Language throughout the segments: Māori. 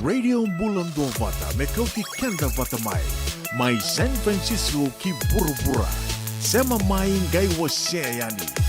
Radio Bulan Dua Vata, Mekauti Kenda Vata Mai San Francisco ki Burubura, Sema Mai Ngai Waseayani.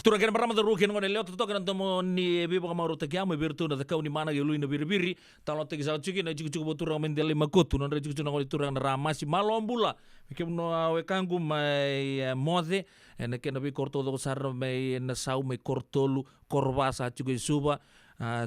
Turakan pertama terukin ngone leo tutok kan tomo ni bibo kamaru takiamu birtu na takau ni mana gelu ina biri-biri talo tegi sa chuki na chuku botura mendele makotu na chuku na ngone turang na ramasi malombula ke no we kangu mai mode ena ke na bi korto do sar mai na sau mai kortolu korbasa chuku suba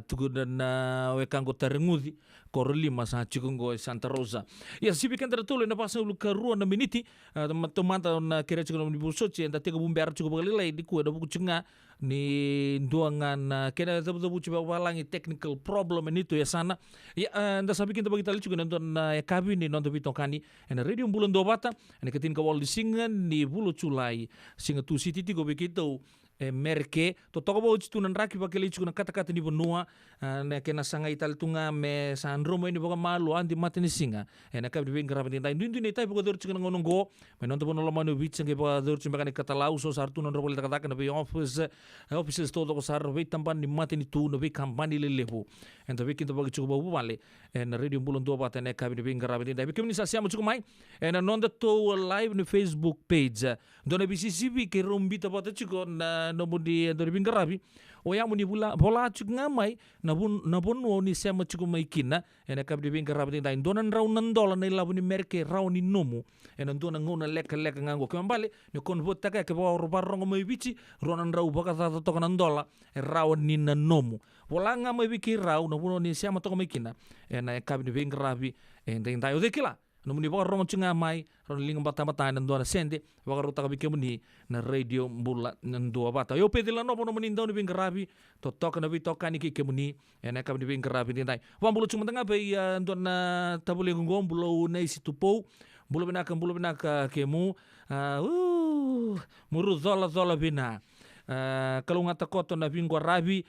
tugu na we kangu tarengudi kor lima sa chuku Santa Rosa ya sibi kan tertulu na pasa lu karua na miniti teman-teman na kira chuku na busochi enda tega bumber chuku balilai di ku da buku cenga ni duangan kena tabu coba walangi technical problem itu ya sana ya anda sabi kita bagi tali juga nonton ya kabin ni nonton bitokani ena radio bulan dua bata ena ketin kawal di singan ni bulu culai singa tu city tigo begitu merke to toko bo tunan raki ba kele chukuna kata-kata ni bonua na kena sanga ital tunga me sandromo ini boka malu andi matini singa na kab di bengkara penting tai dundu ni tai boka dur chukuna ngonongo me non to bono lo manu bit sange boka dur chumba kani kata lau so sartu non robol kata kana be offices to ko sar be tampan ni matini tu no be kampani lelehu ento be kinto boka chukuba bu vale na radio bulon do bata na kab di bengkara penting tai be kemni sa siamo chukumai na non to live ni Facebook page dona BCCB ke rombita bata chuko na no di do bengkara o ya muni bola chuk ngamai na bun o ni sema chuk mai kina ena kab di bengkara penting tai donan raunan dola na labu ni merke rauni nomu ena dona ngona leka ngango kembali ni konvota ka ke bo rongo mai bici ronan rau baka ta to kanan dola rauni na nomu bola ngamai biki rau na bun ni sema to mai kina ena kab di bengkara penting tai o dekila no muni baka rongo chunga mai ron linga bata nan dona sende baka ruta ka muni na radio bula nan dua bata yo pedila no muni ndau ni bingarabi to toka na bitoka ni ke muni ena ka ni bingarabi ni dai wa bulu chuma tanga be dona tabule ngom bulo nei situpo bulo binaka kemu muru zola bina kalau ngata koto na bingarabi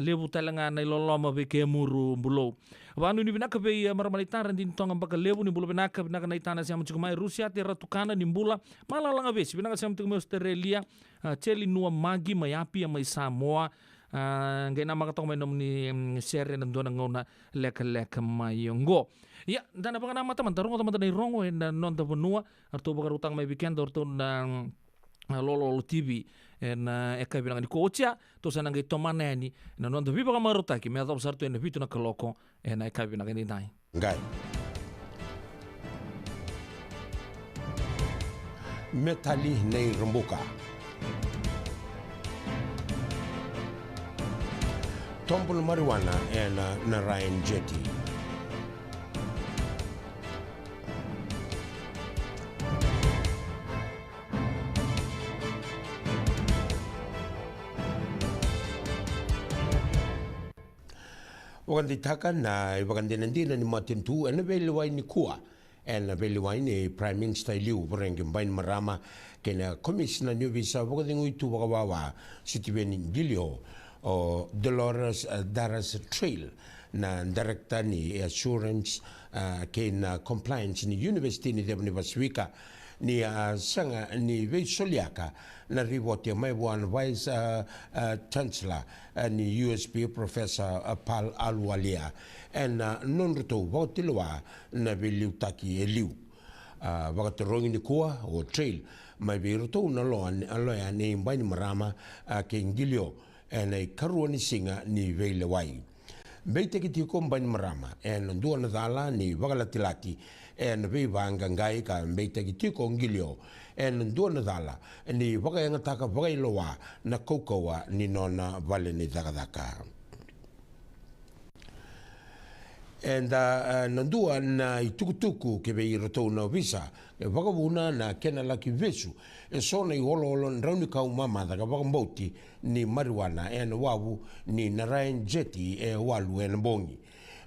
lebu talanga na loloma be ke muru bulo wanu ni binaka be marmalitan din tonga baka lebu ni bulo binaka na itana siam chukumai Rusia te ratukana ni mbula malalanga be binaka siam chukumai Australia cheli nua magi mai api mai Samoa ngai nama katong mai nom ni share nan dona ngona leka mai ngo ya dana baka nama teman ni rongo en non ta benua arto baka rutang mai weekend orto na lolo TV en eka bilang di kocha to sana ngai tomane ni na non dobi baka marota ki me adop sarto en bitu na koloko en eka bilang ni dai ngai metali nei rumbuka tombol marijuana en na Ryan Jetty wakandi taka na wakandi nandina ni matintu ena vele wai ni kua ena vele wai ni Prime Minister Liu Berengi Mbain Marama kena Commissioner New Visa wakandi nguitu wakawawa Sitiweni Gilio o Dolores Daras Trail na Director ni Assurance kena Compliance ni University ni Devani Vaswika ni sanga ni Veisoliaka na reward ya mai wan Vice Chancellor ni USB Professor Pal Alwalia en nonruto votilwa na biliutaki eliu wakatorongi ni kua o trail mai biruto na loya ni Mbain Marama ke ngilio en karua ni singa ni vele wai beite ki tiko Mbain Marama en dua na dala ni wakalatilati en vivanga ngai ka beite ki tiko ngilio en dua na dala ni wakayanga taka wakailowa na kokowa ni nona vale ni dakadaka en nandua na itukutuku ke be roto na visa e wakavuna na kena laki vesu e sona i holo rauni kau mama daga wakambauti ni marijuana en wawu ni Narayan Jetty e walu en bongi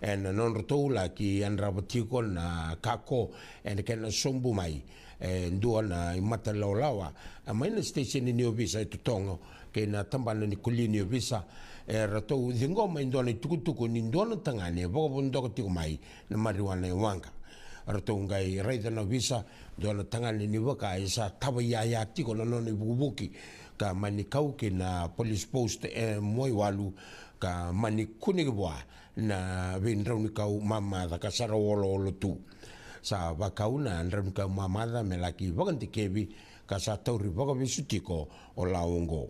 en non roto la ki anrabatiko na kako en kena sombu mai ndua na imata laulawa maina station ni Visa tutongo ke na tambana ni kulini Visa rato zingoma indona tukutuku ni ndona tangane boko ndoko tiko mai na marijuana wanga rato ngai raida na Visa ndona tangane ni waka isa taba ya tiko na noni bubuki ka mani kauke na police post moi walu ka mani kunigwa na vindrauni kau mama da kasara wolo tu sa vakauna andram ka mamada melaki vaganti kebi ka sa tauri vaga visutiko o laungo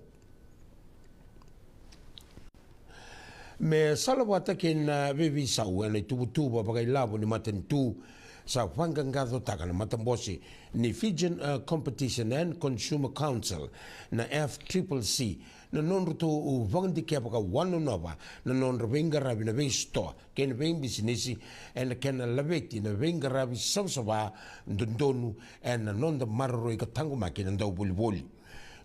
me salawata ken vivi sau ene tubutuba vaga lavo ni matentu sa wangangado takana matambosi ni Fijian Competition and Consumer Council na FCCC na nonruto vangandi kepa ka wano nova na nonrvenga rabi na vesto ken veng business en ken laveti na venga rabi sabsaba ndondonu en nonda marro ka tango makina ndau bulbuli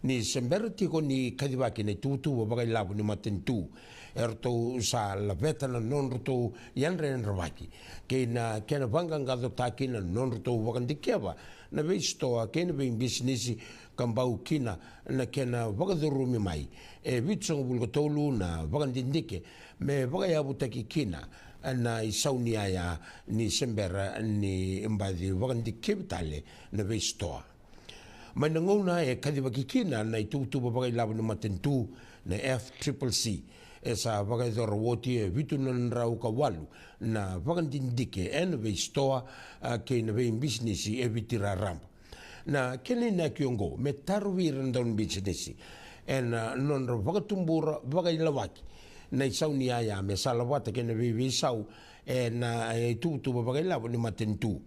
ni semberti ko ni kadibaki ne tutu bagai labu ni matentu erto sa laveta na nonruto yanre rabaki kena vanga ngado takina nonruto vangandi kepa na vesto ken veng business kambau kina na kena wakadurumi mai e vitsong bulgotolu na wakandindike me wakayabu taki kina na isauni aya ni sembera ni mbadi wakandike vitale na veistoa. Mai na ngona e kadiwaki kina na itutuba wakailabu na matentu na FCCC e sa wakaidora woti e vitu na nrau ka walu na wakandindike e na veistoa ke na vei businessi e vitira rampa. Na kene na kiongo me tarwir ndon businessi en non wakatumbura wakailawaki na isau ni aya me salawata kene vei sau e na tutuba wakailabu ni matentu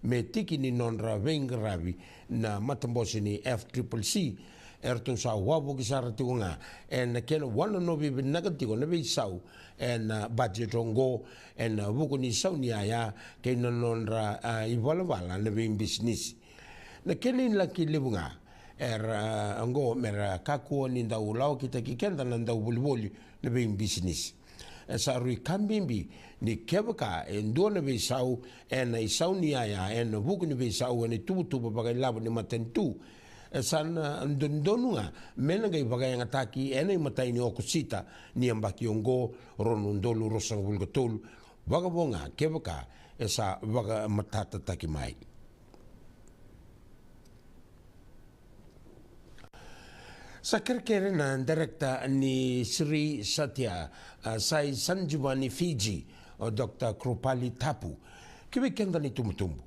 me tiki ni non ra vengravi na matambosi ni FCCC erto sa wabu kisara tiunga en ken wana no bi negativo na bi sau en budget ongo en wuku ni sau ni aya ken non ra ivala vala na bi business na ken la ki libunga ongo mera kaku ni da ulau kita ki ken dan da bulbuli na bi business sa rui kambimbi ni kebaka en do na bi sau en isau ni aya en wuku ni bi sau en tu bagai labu ni matentu san ndondonunga mena gai bagai ngataki ene matai ni okusita ni ambaki ongo ronundolu rosang bulgatol vagabonga kebaka esa vaga matata taki mai sakerkere na director ni Sri Satya Sai Sanjivani Fiji o Dr. Krupali Tapu kibi kenda ni tumutumbu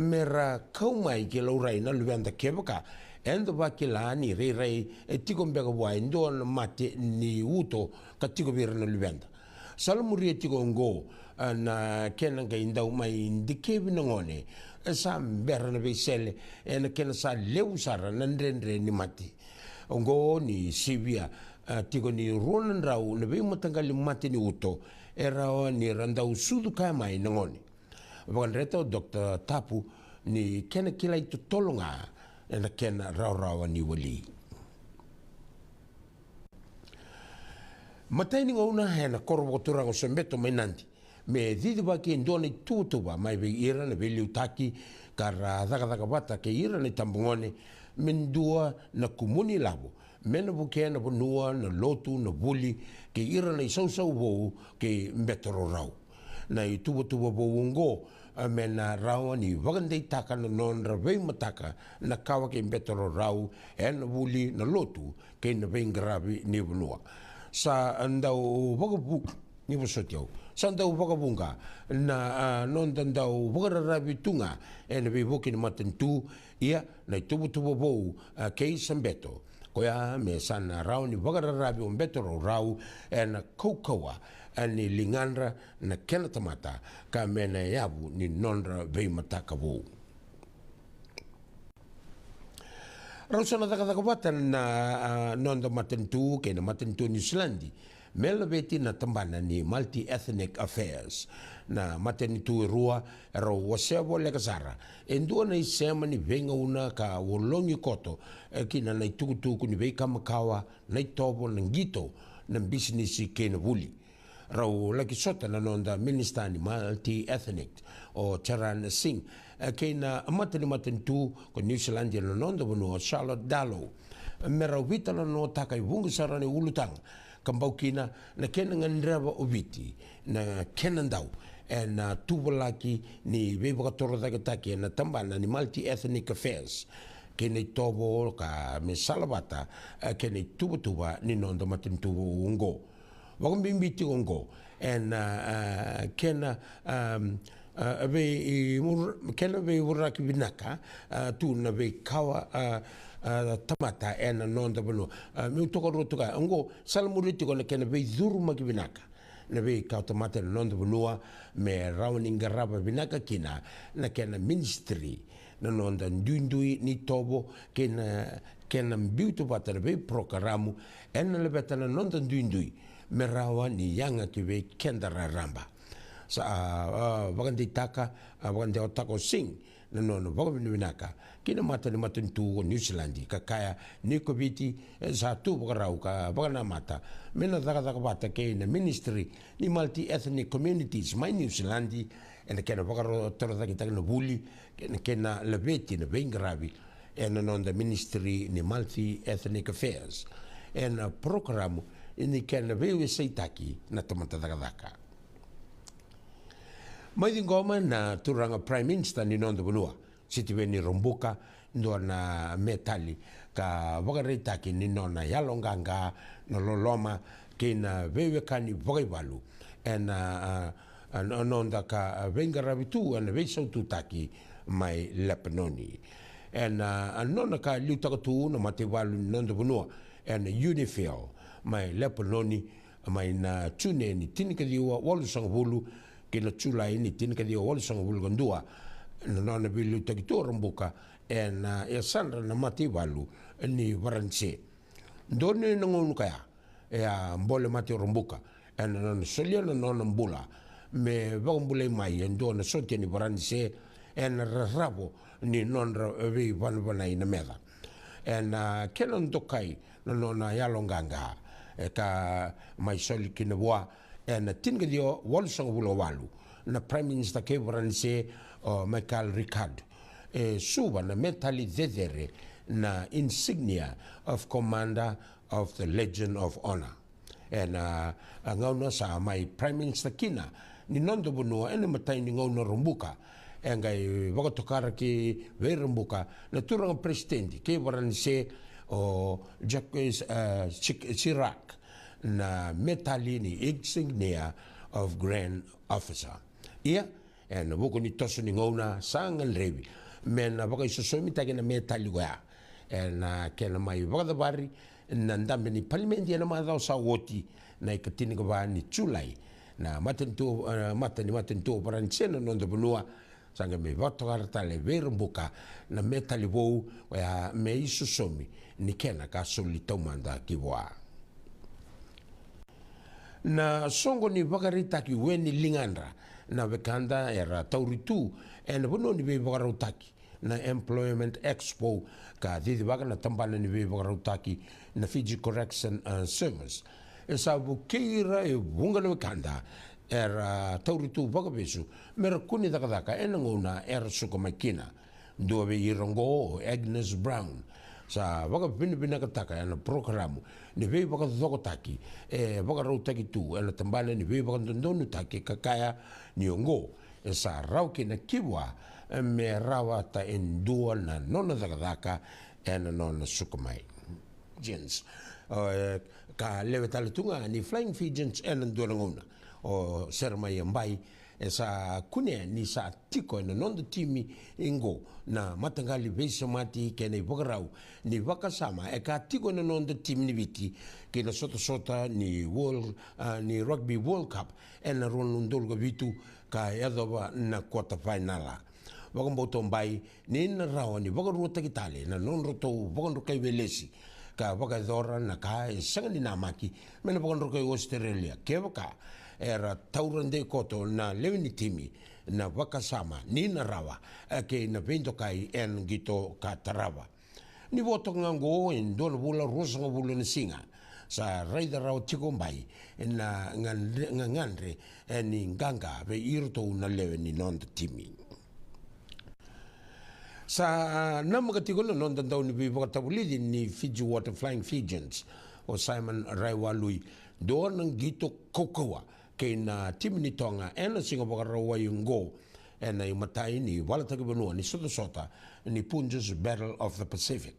mera kaumai ke laurai na luanda kebaka endo bakila ni rei tiko mbega wa ndo mate ni uto katiko bira na luanda salamuri tiko ngo na kenanga indau mai ndikebi ngone sa mbera na besele en ken sa leusara na ndendre ni mate ngo ni sivia tiko ni ronan rau na be matangali mate ni uto era ni randau sudu mai ngone Wakanreto Dr. Tapu ni kena kila itu tolonga na kena raw ni wali. Matai ni ngona hena korbo turang sembeto mainanti. Me didi baki ndone tutuba mai be ira na beliu taki kara daga bata ke ira ni tambungone mendua na kumuni labo. Mena buke na bonua na lotu na buli ke ira na isau bo ke mbetoro rau. Na tuba bongo mena rawa ni wagandei taka na non ravei mataka na kawa ke mbetoro rau en buli na lotu ke na vei gravi ni bonua. Sa andau wagabu ni bosotiau. Sa andau wagabunga na non dandau wagararabi tunga en vei boki ni matentu ia na tuba bo ke sambeto. Koya me sana rau ni wagararabi mbetoro rau en kaukawa ani linganra na kena tamata ka mena yabu ni nonra vei mataka vo. Rausana daga batan na nonda matentu ke na matentu New Zealandi mela beti na tambana ni multi-ethnic affairs na matenitu rua ero wasebo le kasara endua na isema ni venga una ka wolongi koto kina na tukutuku ni vei kamakawa na itobo na ngito na business ke na vuli rau laki sota na nonda minister ni multi-ethnic o Charan Singh ke na matani matentu ko New Zealand na nonda bunu Charlotte Dallow mera vita na no takai vungu sarane ulutang kambau kina na kena ngandrava oviti na kenandau na tubalaki ni vevakatoro taki na tambana ni multi-ethnic affairs kena tobo ka me salabata kena tuba ni nonda matentu ungo wakambimbiti ungo kena kena ve uraki binaka tu na ve kawa tamata ena nonda bano mi toko rotuka ngo salamuriti ko na kena ve zuruma ki binaka na ve kawa tamata na nonda bano me rauning garaba binaka kina na kena ministry na nonda ndundui ni tobo kena mbiutu bata na ve programamu ena lebeta na nonda ndundui me rawa ni yanga ki ve kendara ramba sa wakandi taka wakandi otako sing na nono wakandi winaka kina mata ni matentu New Zealand kakaya niko biti satu wakarau ka wakana mata mena daga bata ke na ministry ni multi-ethnic communities my New Zealand ena kena wakaro toro taki taki na buli kena lebeti na vengravi and on the Ministry ni Multi-Ethnic Affairs and program ini kena vewe seitaki na tamatadakadaka. Mai ngoma na turanga Prime Minister ni nondo bunua sitiveni rombuka ndo na metali ka vagareitaki ni nona yalonganga no loloma kina vewe kani vagaivalu and anonda ka vengaravitu and veisautu mai Lepanoni and anona ka liutakatu na matevalu nondo bunua and Unifil mai Lepanoni mai na tune ni tinikadiwa walu sangvulu kina tulai ni tinikadiwa walu sangvulu gondua na nona vilu takitu rombuka and Sandra na matevalu ni varanse ndone nangonu kaya mbole mati rombuka and nona solia na nona mbula me vambule mai ndona sotia ni varanse and ravo ni nonra vi vanvana ina meda and kenon tokai na nona yalonganga ka mai soli kina wa and tingadio walsang bulo walu na Prime Minister ke varanse Michael Ricard suba na metali dedere na insignia of Commander of the Legion of Honor and ngauna sa mai Prime Minister kina ni nondo bunua ene matai ni ngauna rombuka engai wakatokara ki verumbuka na turang presidente ke varanse o Jacques Chirac na metali ni insignia of Grand Officer ia and buku ni tosu ni ngauna sangan revi men baka isosomi tagi na metali wa and kena mai wakadabari na ndambe ni parliamenti na madao sa woti na ikatini kwa ni Julai na matentu varanse na nondo bunua sanga me vatokara tale verumbuka na metali vou ya me isosomi ni kena ka soli taumanda kiwa na songo ni vakaritaki weni lingandra na vekanda era tauritu en bono ni ve vakaritaki na Employment Expo ka didi vaka na tambana ni ve vakaritaki na Fiji Correction Service esa bukeira e bunga na vekanda era tauritu vakabesu mera kuni dakadaka enangona era sukamakina dobe irongo Agnes Brown sa vaka pina kataka na programu ni vei vaka thokotaki vaka rautaki tu ela tambale ni vei vaka ndonu taki kakaya ni ongo sa rauki na kiwa me rawa ta endua na nona dakadaka ena nona sukamai gens ka lewe talitunga ni Flying Fijians ena ndua ngona o sermai mbai esa kune ni sa tiko na nondo timi ingo na matangali vesa mati kene vokarau ni vakasama ka tiko na nondo timi ni viti kena sota ni ni Rugby World Cup ena ronundolga vitu ka yadova na quarter finala vakamboto mbai ni na rawa ni vakaruta kitale na nonroto vakanroka velesi ka vakadora na ka sangani namaki mena vakanroka Australia kevaka era taurande koto na leveni timi na vakasama ni na rawa ke na vendo kai en gito ka tarawa ni voto ngango en don bula rosa bula na singa sa raida raw tiko mbai na ngandre ni nganga ve irto na leveni non timi sa namakatiko na non daw ni bivakatabulidi ni Fiji Water Flying Fijians o Simon Raiwalui doon ng gito kokawa kay na team ni Tonga ena singa bakarawa yung go ena yung matay ni wala tagabanua ni Sota ni Punja's Battle of the Pacific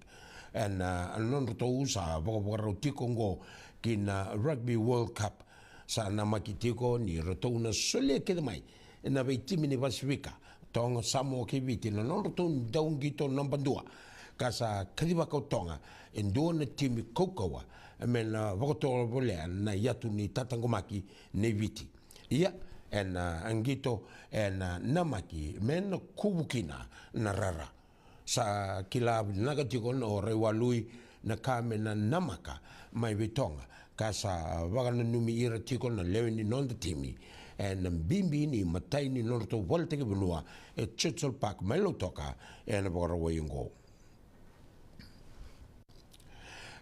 and anon rito sa bakaraw tikong go kina Rugby World Cup sa namakitiko ni rito na suli kidamay na bay team ni Pasifika Tonga Samoa kibiti na non rito daong gito ng bandua kasa kadibakaw Tonga en doon na team kokawa men vokoto bolean na yatu ni tatangomaki ne viti ia en angito en namaki men kubukina na rara sa kilab nagatiko no Raiwalui na kame na namaka mai vitonga kasa vagana numi ira tiko na leveni non the timi en bimbi ni matai ni norto volte ke bunua e Churchill Park melo toka en borawayungo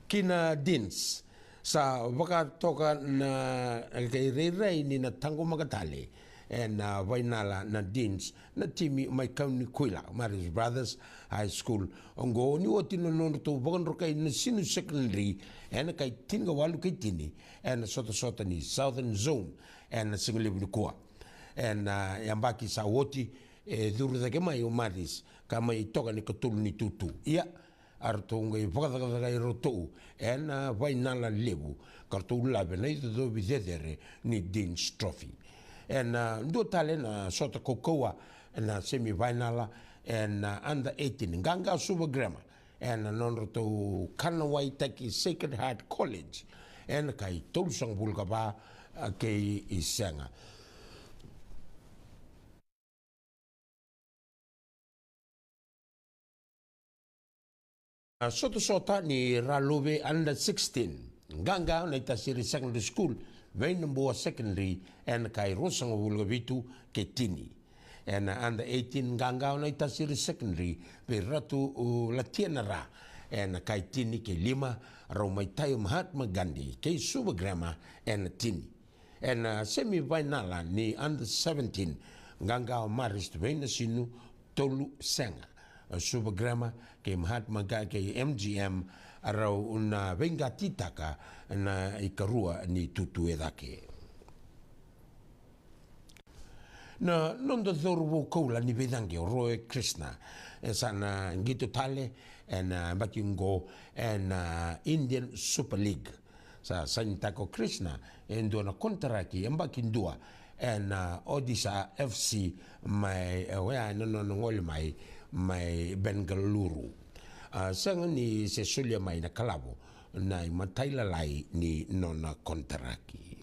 kina dins sa waka toka na kay rei ni na tango magatali and Vainala na Deans na timi mai kauni kuila Maris Brothers High School ongo ni oti no no to bogon rokai na sinu secondary and kai tinga walu kai tini and sota ni Southern Zone and single ni kua and yambaki sa woti duru da mai o Maris kama I toka ni katulu ni tutu ia artonga I vagadaga I roto and Vainala lebu kartu labe na ito do bizedere ni Dean's Trophy and ndo tale na sota kokoa na semi-finala and under 18 Ganga Super Grammar and non to Kanawai Taki Sacred Heart College and kai tolsang bulkaba kay isanga sota ni Ralove under 16 Ganga na itasiri secondary school Vainamboa secondary and kai rosang bulgabitu ketini and under 18 Ganga na itasiri secondary pe ratu latianara and kai tini ke lima raumai tayo Mahatma Gandhi ke Super Grammar and tini and semi-finala ni under 17 Ganga Maris Vaina sinu tolu senga Super Grammar ke Mahatma Gandhi ke MGM arau una venga titaka na ikarua ni tutu edake. Na nondo dhorwo koula ni vedangi o Roy Krishna sana ngito tale and bakingo and Indian Super League sa sanitako Krishna endo na kontraki mbakindua and Odisha FC mai wea no ngol mai Bengaluru. Sanga ni se sulia mai na kalabo na mataila lai ni nona kontraki.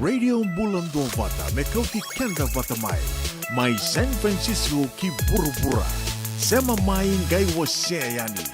Radio Bulando Vata mekauti kenda vata mai San Francisco ki burubura sema mai ngai wose yani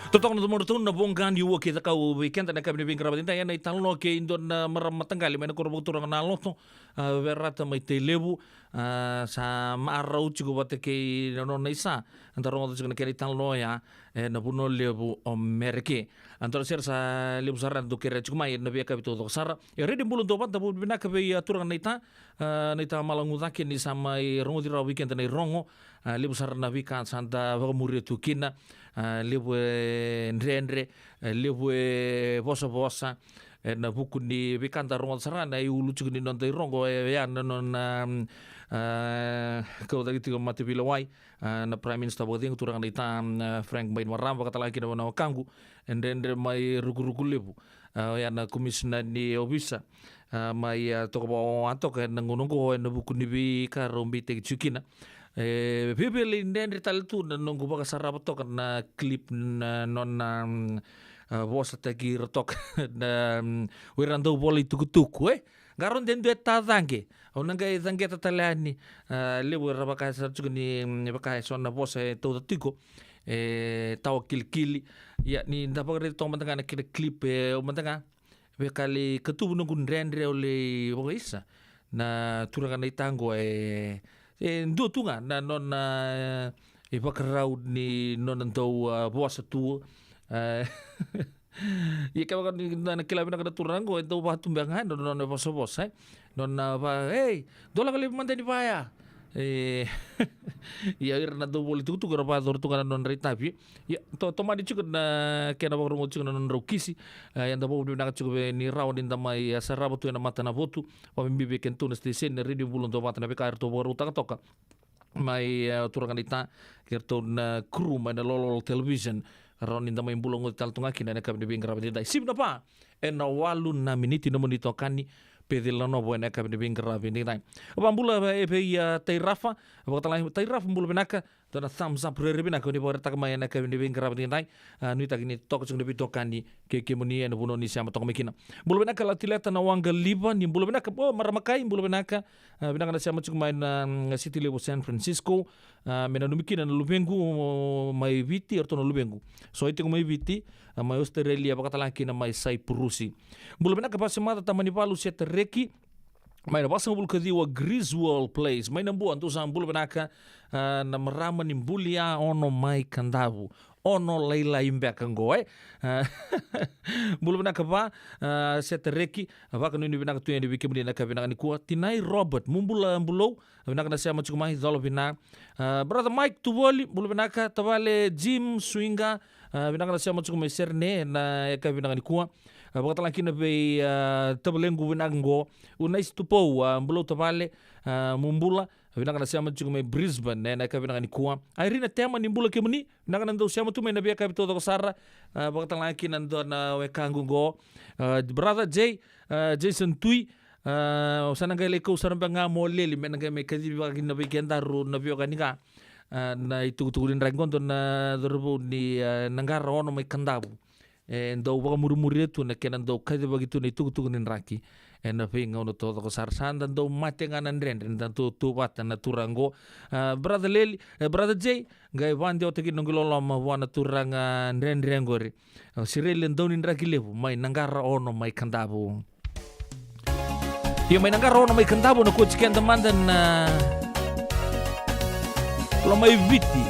Totong na tumurutun na bonggan yuwa kita kau weekend na kami bing karabatin tayo na italno ke indon na maramatanggali may nakurabog turang na loto verata may telebu sa maaraw chigo bate ke no na isa antaro ngo chigo na kaya italno ya na puno lebu o merke antaro sir sa lebu saran do kere chigo may na biya kapito do sara ready bulun do bat dabu binaka be turang na ita malangudakin ni sama rongo dira weekend na rongo lebu saran na wika santa muri tu kina lebu ndrendre lebu vosa na buku ni bikanta rongo sarana i ulu chuku ni nonta rongo ya non kau tadi tiga mati bilawai na prime minister boding turang ita Frank Bainimarama kata lagi na wana kangu ndrendre mai rugu lebu ya na komisioner ni obisa mai toko bawa atok na ngunungo na buku ni bika rombi te chukina Bibili ndendre taltu na nunggu baka sarabatok na clip na non bosa tagi retok na wirando boli tukutuku garon den duet tadange au nangai dange tatalani lebu rabaka sarchugu ni baka sona bosa to tiko taw kilkili ya ni ndapagre to mantanga na clip o mantanga be kali ketu nunggu ndendre ole boisa na turanga na itango dua tunga na non ipakarau ni non antau bosa tu ya kawan na kilabi na kada turango ito ba tumbangan non bosa bosa non ba hey dola kali manteni paya ya irna do boli tu gara dor tu kana non ritapi ya to madi cukup na kena bagro cukup non rokisi yang dabo na cukup ni rawan din tamai sarabatu na mata na votu pamimbi kentu na stesen radio bulon to mata na bekar to baru tak toka mai turangan ita kerto na kru mai na lolo television ron din tamai bulong tal tunga kina na kami bing grabe dai sim na pa na 8 miniti na monitokani pedilano bo ena kabine bingra bindinai bambula pe ya tairafa bakatala tairafa mbula benaka tona thumbs up re benaka ni bora takma ena kabine bingra bindinai nui takini toko chung debi tokani ke muni ena buno ni sama toko mekina mbula benaka latileta na wanga liba ni mbula benaka bo maramakai mbula benaka benaka na sama chung main city level San Francisco mena numikina na lubengu mai viti orto na lubengu so itu mai viti mai Australia bakatala kina mai Cyprusi mbula benaka pasemata tamani palu set reki mai na basa mbulu kadiwa Griswold Place mai nambu antu sa mbulu benaka na marama ni mbulia ono mai kandavu ono leila imbeka ngoe mbulu benaka ba set reki ba kanu ni benaka tu yang dibikin di naka benaka ni kuat tinai Robert mumbula mbulo benaka na sama cukup mai zalo bina brother Mike Tuvoli mbulu benaka tabale Jim Swinga benaka na sama cukup mai serne na eka benaka ni kuat bakatala kina be tabalengu benango unais tupo mbulo tabale mumbula benaka na sama cukup mai Brisbane na eka benaka ni kuat airina tema ni mbula kemuni benaka na ndo sama tu mai na biaka bito to sara bakatala kina ndo na wekangu go brother Jason Tui sananga le ko saramba nga moleli menanga me kadi bagi na bigenda ru na bioga nika na itu tulin rangon na dorbo ni nangara ono mai kandabu ndo baga murumuri tu na kenan do kadi bagi tu ni tu nin raki na pinga ono to ko sarsan dan do mate nganan ren dan tu bata na turango brother Leli brother J gai wande o tegi nongolo lama wana turanga ren rengori sirele ndo nin raki levu mai nangara ono mai kandabu. Yung may nangkaroon na may kantabo na coach kaya teman dan kalau may viti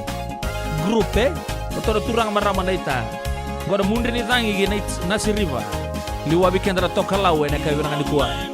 grupe atau turang marama na ita gua ada mundur ni tangi gini nasi riba liwa bikin dara tokalau na kayo nang dikuha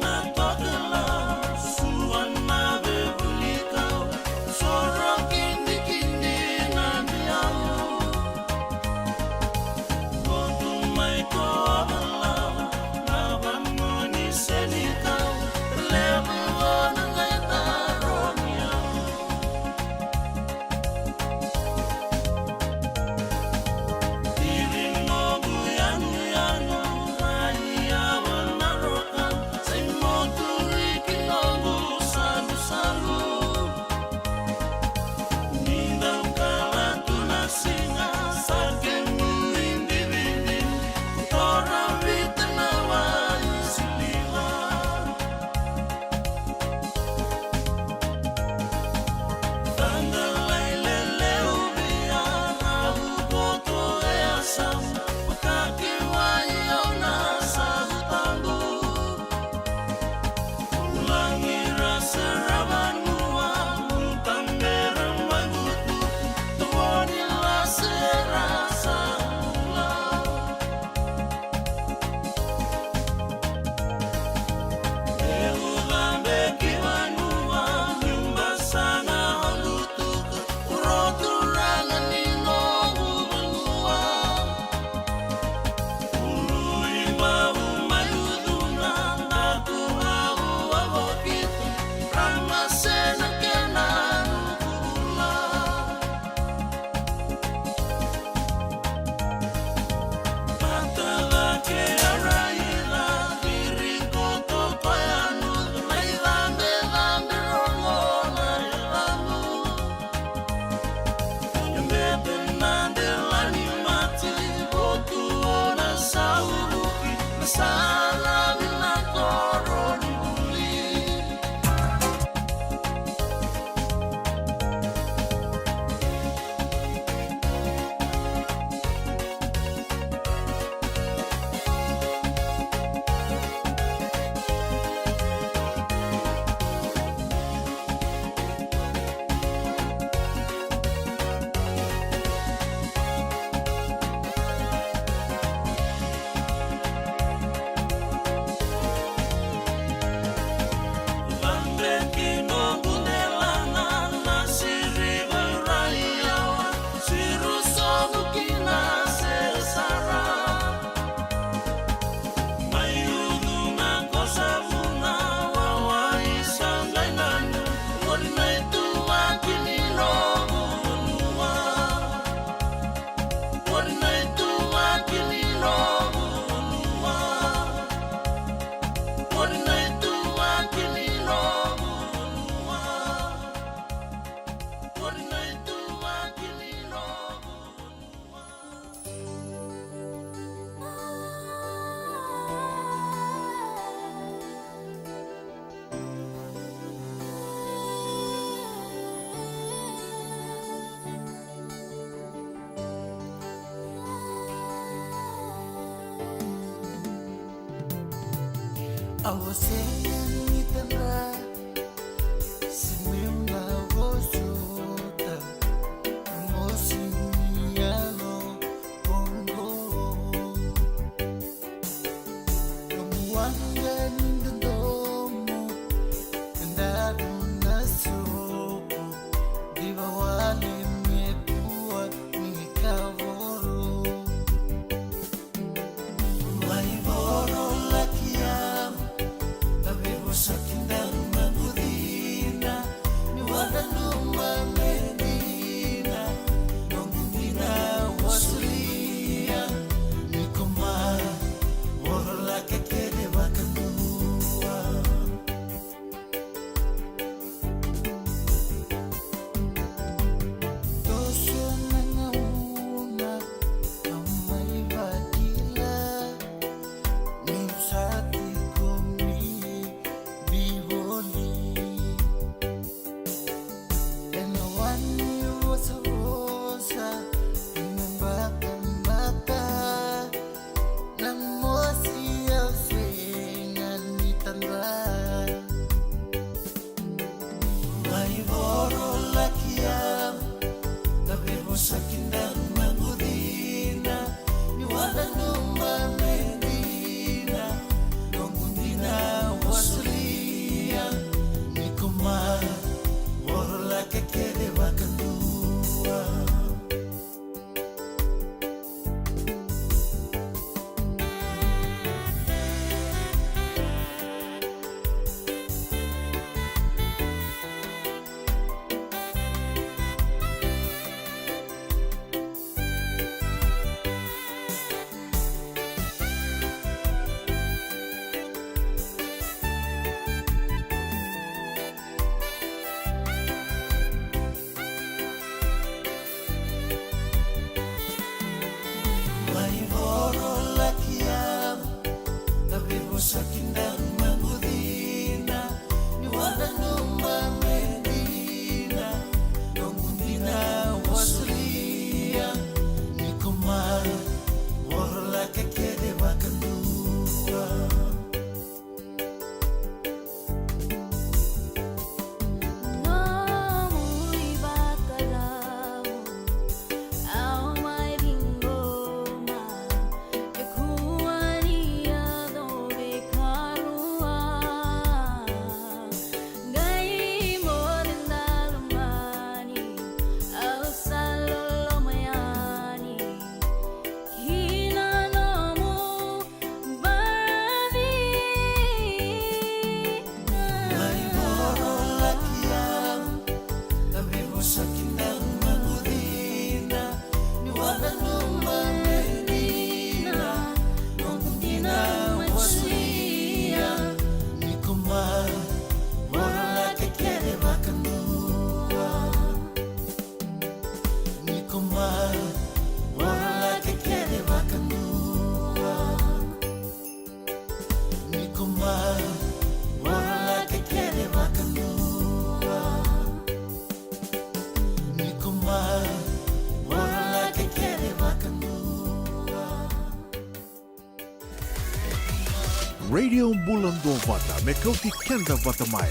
Radio Bulan Dua Vata, Mekauti Kenda Vata Mai,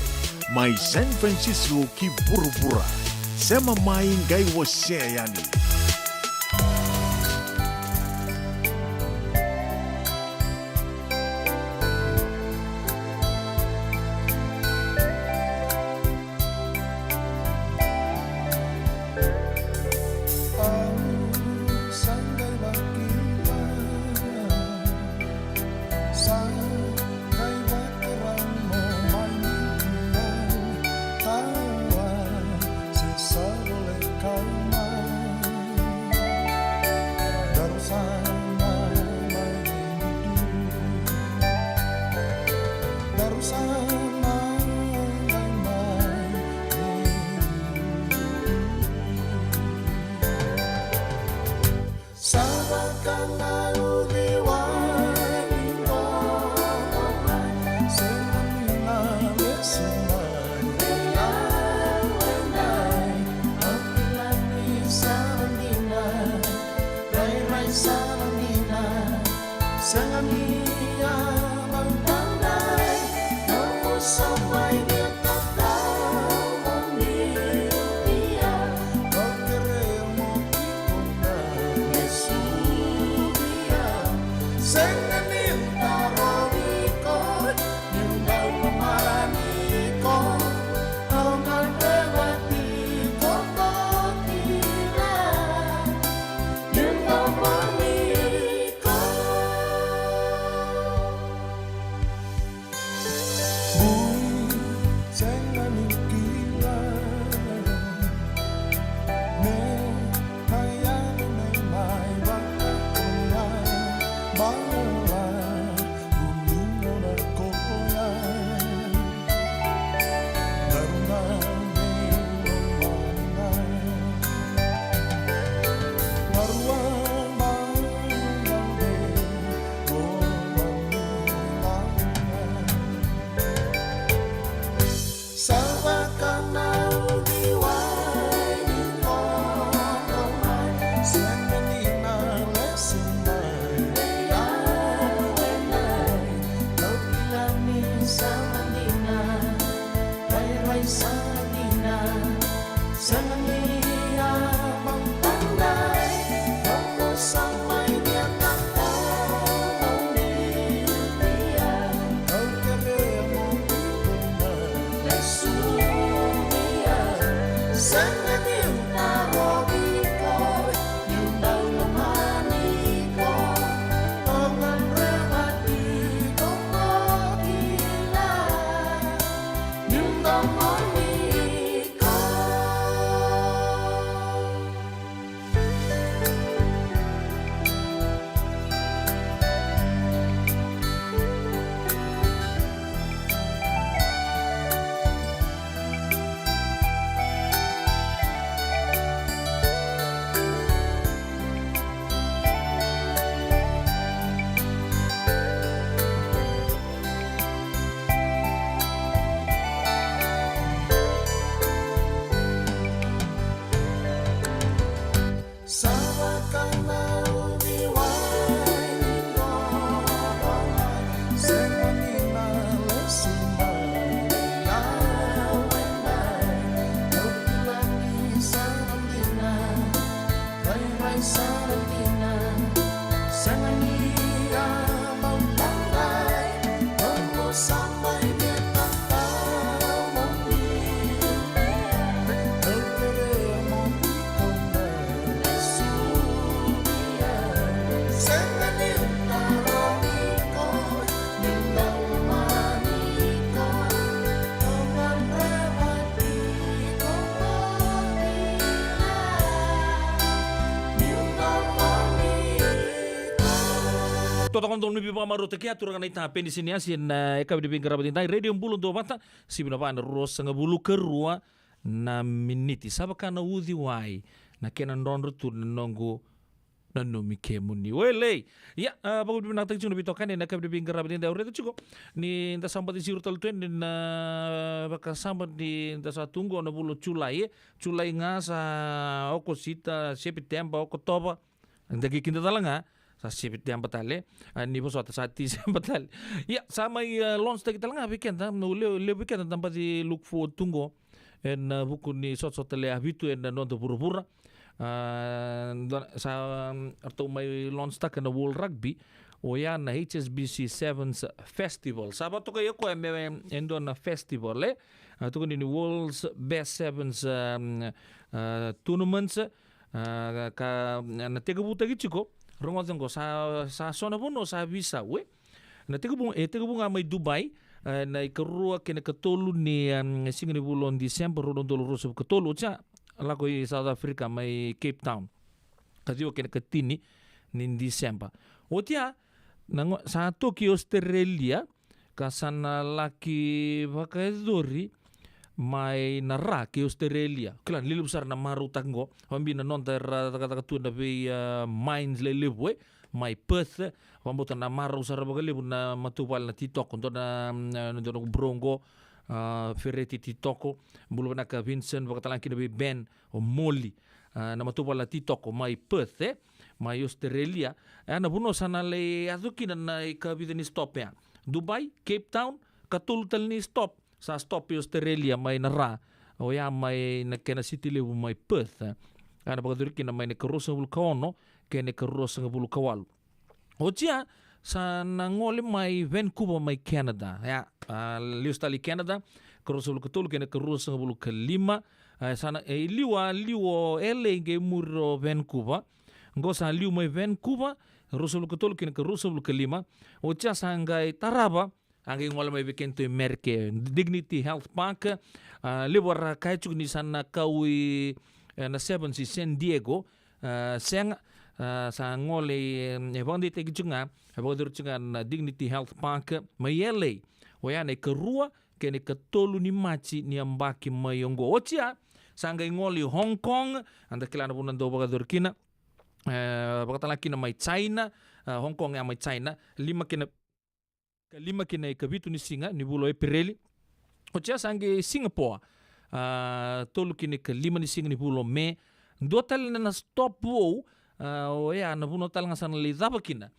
Mai San Francisco ki Burubura, Sema Mai Ngai Waseayani. Sangat dia bangtangai sampai dia tak tahu dia kau queremos Yesus dia senganin tarobiko yung dalmamaniko ang alpewati kokotila yung dalmaniko senganin kila ne hayal may baka kuya bawa bumino na kuya daruna maruang bangde Sawa ka na udiway ni Kodomay Siya ni na lesinay Yawenay Kau kilami sa Manila Ray sa Manila Sa Manila Mang panday Kau sa may niya kakao Niya Kau queremos Lesunia Senganin tarobiko yung dalmamaniko ang alpewati kokotila yung dalmaniko Sawa ka na udiway ni Kodomay Senganin na lesinay Yawenay Kau kilami sa Manila Ray sa Manila Senganin ang panday Kau samay dia tak tahu Kau queremos Lesunia Senganin tarobiko yung dalmaniko ang alpewati kokotila yung dalmaniko Totakon tong mibi mga maruta kaya turang na itapin di sini asin eka di pinggir rapat intai radio bulun do bata si binapaan ros nga bulu kerua na miniti sabaka na udi wai na kenan don rutu nongo nanu mikemu ni wele ya bagu di binatang cuma bitokan ni eka di pinggir rapat intai udah cukup ni inta sambat di sirtal tuen ni baka sambat di inta sa tunggu na bulu culai ngasa oko sita sepit tempa oko toba ang dagi kinta talanga sa sipit yang batale ni po suatu sati sa batale ya sama launch kita lang weekend no le weekend tampa di look forward tunggo en buku ni sot le habitu en non to pura-pura sa atau may launch ta kana World Rugby o ya na HSBC Sevens Festival sabato kayo ko endo na festival to ni World's Best Sevens tournaments ka na tega buta gichiko Rungotan ko sa sona puno sa visa we na tega bunga may Dubai na ikarua kina katulu ni singani bulon December rodon dolo roso katulu cha lako i South Africa may Cape Town kadiwa kina katini ni December otia sa Tokyo Australia kasana laki bakadori mai narra ke Australia klan lilu besar na maru tanggo hambi na non ter kata tu na be mines le lewe mai Perth pambutan na maru sar bagale na matupal na titok untuk na ndon brongo ferreti titoko bulu na ka Vincent bakatalan kina be Ben o Molly na matupal na titok mai Perth mai Australia ana buno sana le azuki na ka bideni stop ya Dubai Cape Town katulutal ni stop sa stop i Australia mai na ra o ya mai na kena city levu mai Perth ana bagadur kina mai na karosa bulu kaono kene karosa bulu kawalu o tia sa nangole mai Vancouver mai Canada ya liu stali Canada karosa bulu katulu kene karosa bulu kalima sana liwa LA ge muro Vancouver ngo sa liu mai Vancouver karosa bulu katulu kene karosa bulu kalima o tia sa ngai Taraba ange ngola mai bekento Merke Dignity Health Park liwara kaichuk ni sana kaui na 7 si San Diego seng sa ngole bandi te gichunga abodur chunga na Dignity Health Park mai LA oyane kerua kene katolu ni machi ni ambaki mai ongo ochia sanga ngoli Hong Kong anda kilana bunan do bagadur kina bagatala kina mai China Hong Kong ya mai China lima kina ikabitu ni singa ni bulo Pirelli ochia sange Singapore tolu kini ke lima ni singa ni pulo me dua tal na stop wo o ya na puno tal ngasan li daba kina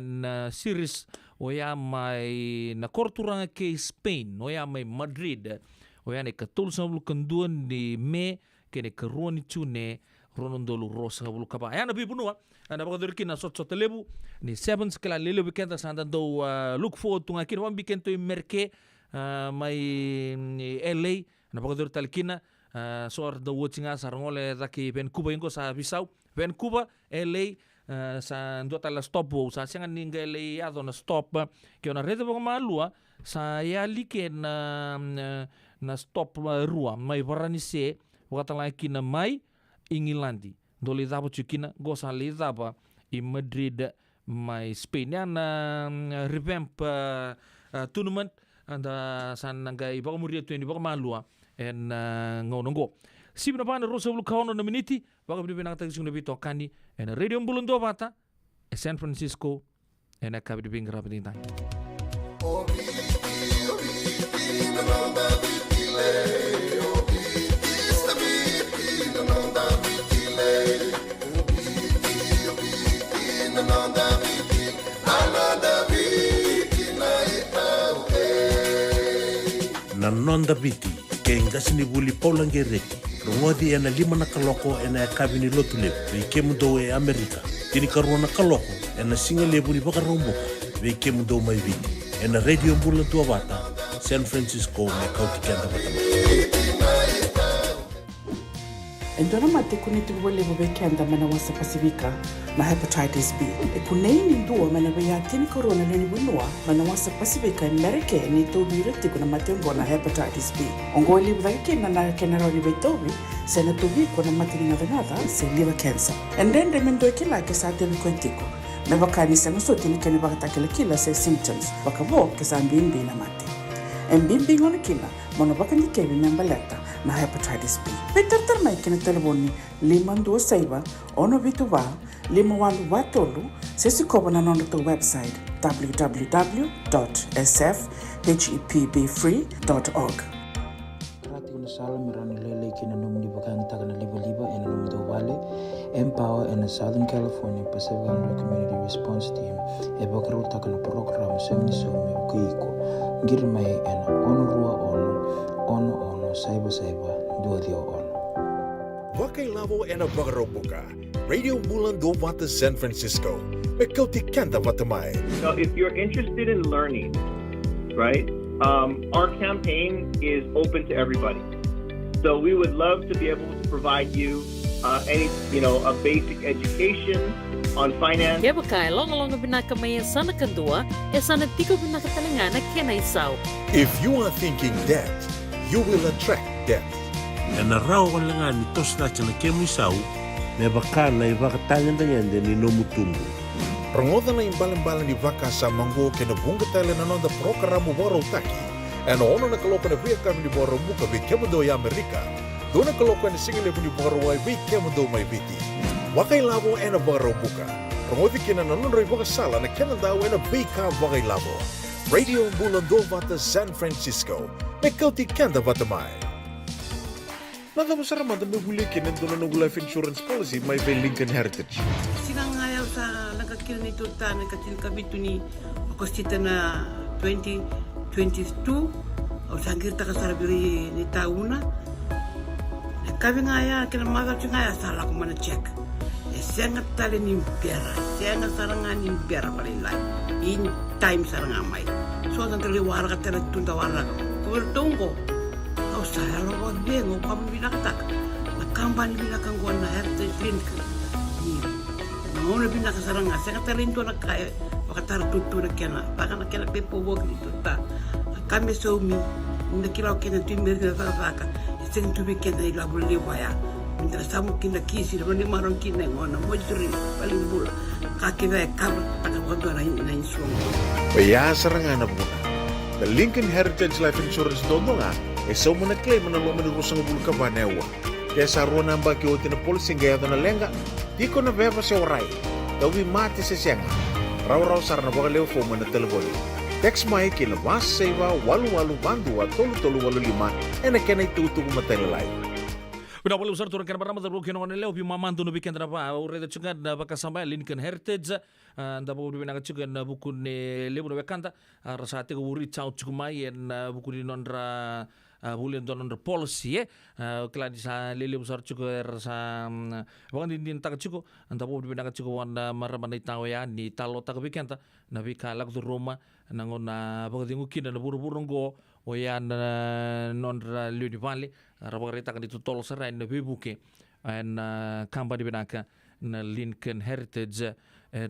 na series o ya mai na korturanga ke Spain o ya mai Madrid o ya ne ka tolu sa bulu kanduan ni me kene ke roni tune ronondolu rosa bulu kaba ya na bi bunua na bagadur kina sot lebu ni 7 skala lele weekend sa do look forward to ngakir wan weekend to Merke mai LA na bagadur talkina soar the watching us arngole daki Vancouver ingo sa Bisau Vancouver LA sa ndo tala stop wo sa senga ninga LA ado na stop ke ona rede bang malua sa ya like na stop rua mai varani se wakatala kina mai Ingilandi doli dabo chukina go sa le daba i Madrid mai Spain na revamp tournament anda san ngai bago muria tu ni bago malua en ngonongo sibna bana rosa bulu kaono na miniti bago bi bina ta sung bito kani en radio mbulundo bata San Francisco en akabi bi ngra bi tan na nonda biti ke ngasini buli paulange reki rongodi ena lima na kaloko ena kabini lotule ve kemudo e Amerika tini karona kaloko ena singa lebu ni baka rombo ve kemudo mai viti ena radio mbula tua bata San Francisco me kauti kenda batama Endona mate kuniti wale bube kenda mana wasa Pasifika na hepatitis B. E kuneini ndua mana baya tini corona nini bunua mana wasa Pasifika Amerike ni tobi reti kuna matengo na hepatitis B. Ongo libu dhaki na kenara ni betobi sena tobi kuna matini ngadha se liver cancer. Endende mendo kila kesa tebi kwentiko. Me wakani sena soti ni kani wakatakila kila se symptoms wakabo kesa mbimbi na mate. Mbimbi ngoni kila mono bakani kebi membaleta na hepatitis B. Peter mai kena telefoni 526 ono vituva 51watolu sisi kobana nondo to website www.sfhepbfree.org. Rati kuna sala mirani lele kina numni bakanta kana liba ena numdo vale Empower in the Southern California Pacific Islander Community Response Team e bakaruta kana program semni some kuiko ngirmai ena onurua ono saiba duadio ono. Wakailavo ena Wakarobuka, Radio Mulando Vata San Francisco, Mekauti Kanda Vatamai. So if you're interested in learning, right, our campaign is open to everybody. So we would love to be able to provide you a basic education on finance. Kaya bakay, long binakamayan sana kandua, sana tiko binakatalangana kena isaw. If you are thinking that, you will attract death. Na rao kan langan ni tosna chana kemisau, me bakala ibakatangan dengan ni nomutungu. Prangoda na imbalan-balan di vaka sa manggo kena bunga tala na nonda programa waro taki. En ono na kaloka na via kami ni waro muka vi kemudo ya Amerika. Dona kaloka na single ni waro wai vi kemudo mai viti. Wakai lavo ena waro muka. Prangodi kena na nonda vaka sala na kena daw ena vika wakai lavo. Radio Mulando Vata San Francisco. Mekauti kanda vatamai. Nada masara mada mebuli kenen dono no life insurance policy may by Lincoln Heritage. Sinang ayaw sa nagkakil nito ta nagkakil kabitu ni akostita na 20 22 au sangir takasarabiri ni tauna kavi ngaya kena maga ngaya sala ko mana check senga tali ni biara senga saranga ni biara palilai in time saranga mai so tantali warga tele tunda warga ko tongo au sala lo bengo pa bina katak na kambani bina kangona herte clinic ni ngona bina kasaranga senga tali ndo na kaya bakatar tutu na kena baka na kena pepo wogli tuta kame so mi nda kila kena timir na faka senga tu kena ila bulle waya nda samu kina kisi ro ni maron kina ngona mojuri paling bula kakina kabra taka bodo na insuo ya serangana buna the Lincoln Heritage Life Insurance dondonga so muna claim na lo manurusang bulka banewa desa rona mbaki oti na polisi ngaya na lenga iko na beba se orai dawi mati se senga raw sarna bagaleo fo mana telefoni text mai kina was seva walu bandua tolu walu lima ena kena itu kumatalai. Udah boleh usar turun kena barang mazar kena ngone leo bi mamantu no bikin apa ureda chunga na baka sampai Lincoln Heritage nda bo bi naga chunga na buku ne lebo no bekanta rasate ko uri chau chumai en buku di nondra bulen donor policy kala di sa lele usar chunga rasa bagan din tak chuko nda bo bi naga chuko wanda maramana itawe ya ni talo tak bikenta na bika lag do Roma nangona baga dingu kina na buru-buru ngo oyan nondra ludi valley rabarita kan itu tol serai na bibuke en kamba di benaka na Lincoln Heritage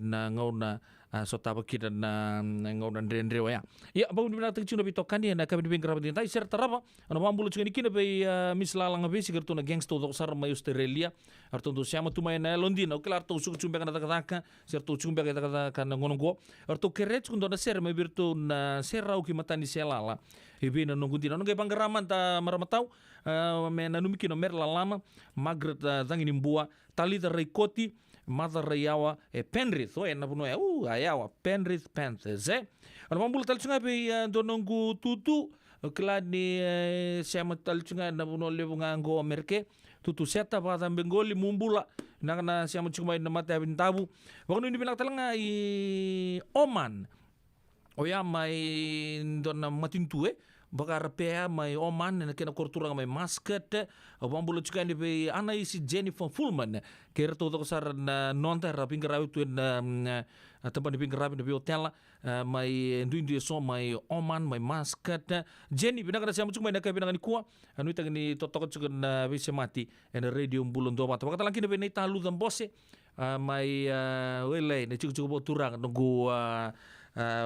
na ngona sotaba kita na ngona ndendre ya ya bagun di benaka tecuna bitokan dia na kabi bingkara dinta ser taraba ana mambulu cungani kina be mislalang be sigartu na gangsto do sar mai Australia artondo siama tu mai na Londina o klar to su cumbe kana taka ser to cumbe kana kana ngono go arto keret kundo na ser mai birtu na serau ki matani selala ibe na nungundina nungay panggaraman ta maramatau me na numiki no merla lama Margaret zangini mbua Talita Reikoti Mother Rayawa Penrith na puno ayawa Penrith Panthers ana mambul talchunga be donongu tutu klani siama talchunga na puno lebunga ngo Amerike tutu seta pada bengoli mumbula na siama chuma na mate abintabu wakno ni binak talanga i Oman oya mai dona matintue bakar pea mai Oman na kena kortura mai Muscat bambulo chuka ni be ana isi Jennifer Fullman kerto to sar na nonta raping rawi tu na tempat di pinggir rawi di hotel mai ndu so mai Oman mai Muscat Jenny binaka siam chuka mai na kabina ni kuwa anu tagni totok chuka na bise mati en radio bulon do mata bakata langki be nita lu dan bose mai wele ne chuka boturang nunggu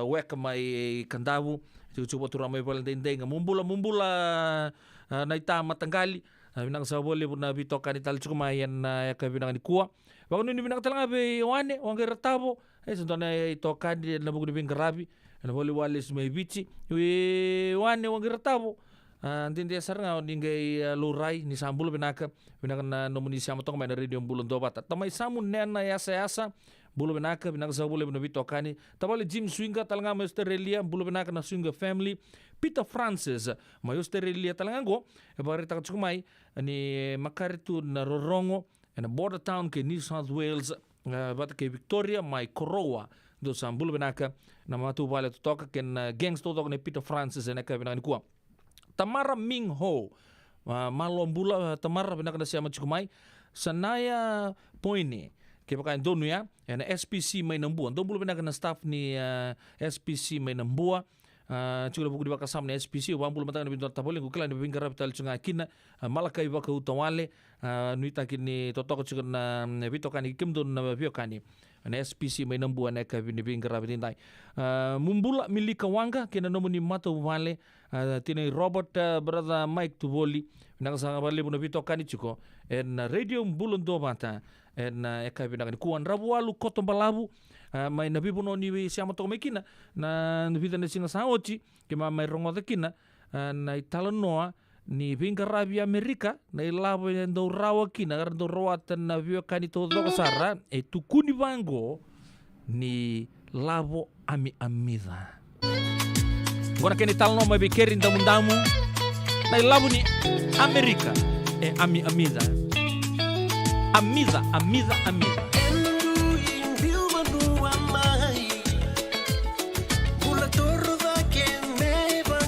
wek mai kandavu cuba turang mai palendeng mumbula na itama tanggali binang sa bole na bitokan ital cuka mai na ka binang ni kuwa wakno ni binang talanga be wane wangge retabo sentona itokan di na buku di bingkarabi na bole walis mai bici wane wangge retabo antinde saranga ningai lurai ni sambul binaka na nomuni sama tong mai na radio bulon dobat tamai samun nena yasa bulu benaka binaka sa bulu benabi tokani tabale Jim Swinga talanga ma Australia bulu benaka na Swinga family Peter Francis ma Australia talanga go bare tak chukumai ni makaritu na Rorongo na border town ke New South Wales bat ke Victoria mai Korowa do sam bulu benaka na matu vale toka ken gangs to ne Peter Francis na ka benaka ni kuwa Tamara Ming Ho malombula Tamara benaka na siya chukumai sanaya poine ke pakai donu ya na SPC mai nambua don bulu benak na staff ni SPC mai nambua chula buku di bakasam ni SPC wa bulu matang na bintu tapole kukla ni bingkara bital chunga kina malakai baka utawale nuita kini totok chunga na bitokani kimdon na biokani na SPC mai nambua na ka ni bingkara bitintai mumbula milika wanga kena nomuni mata wale tini Robert brother Mike Tuvoli nang sanga bali buna bitokani chuko en radio bulun do mata en eka binang kuan rabualu kotom balabu mai nabi buno ni siamo to mekina na vida ne singa saochi ke mai rongo de kina na italanoa ni bingarabi Amerika na ilabo ndo rawa kina ndo roat na vio kani to do sara e tukuni bango ni labo ami amida gora keni talno mai bikeri ndamundamu na ilabo ni Amerika e ami amida Amida. Bula torda que me va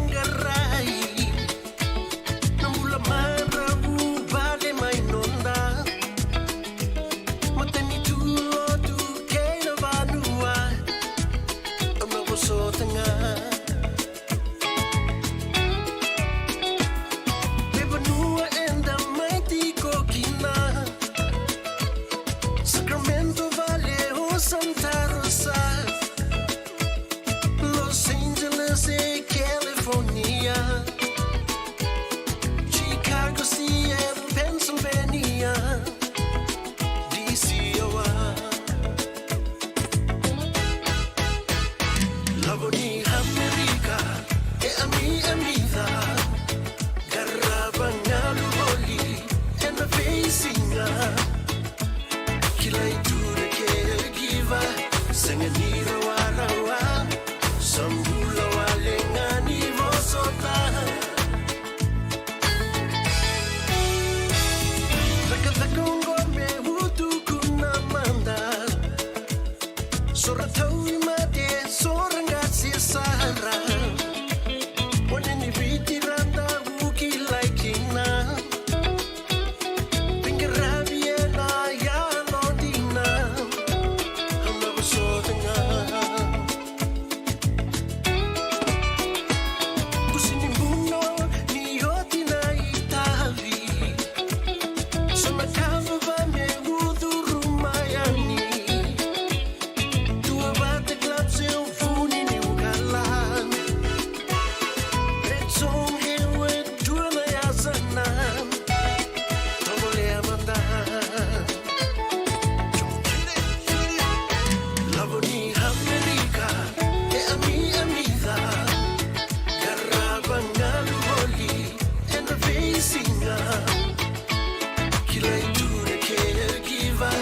straight to the caregiver.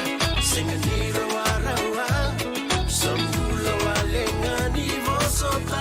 Singing Nira Warawa. Sambula Walengani Vosota.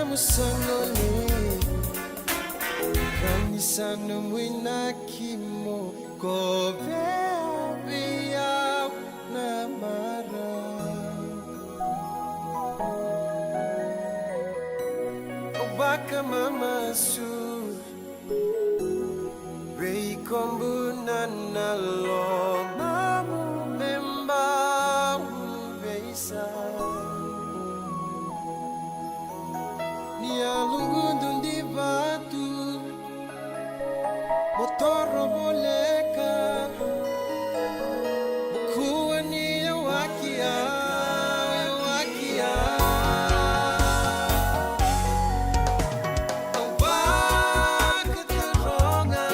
musanoni Kamisano mwinakimo Kovea namara Obaka mamasu Rei kombu nanalo Mamu memba beisa Nialungundun di batu Motor boleka Bukuan ni wakia Wakia Awak keteronga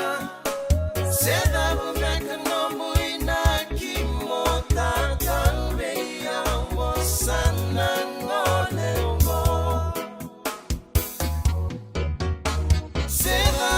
Seda bumeka nombu inaki Motarkan beya Mosana ngolemo Seda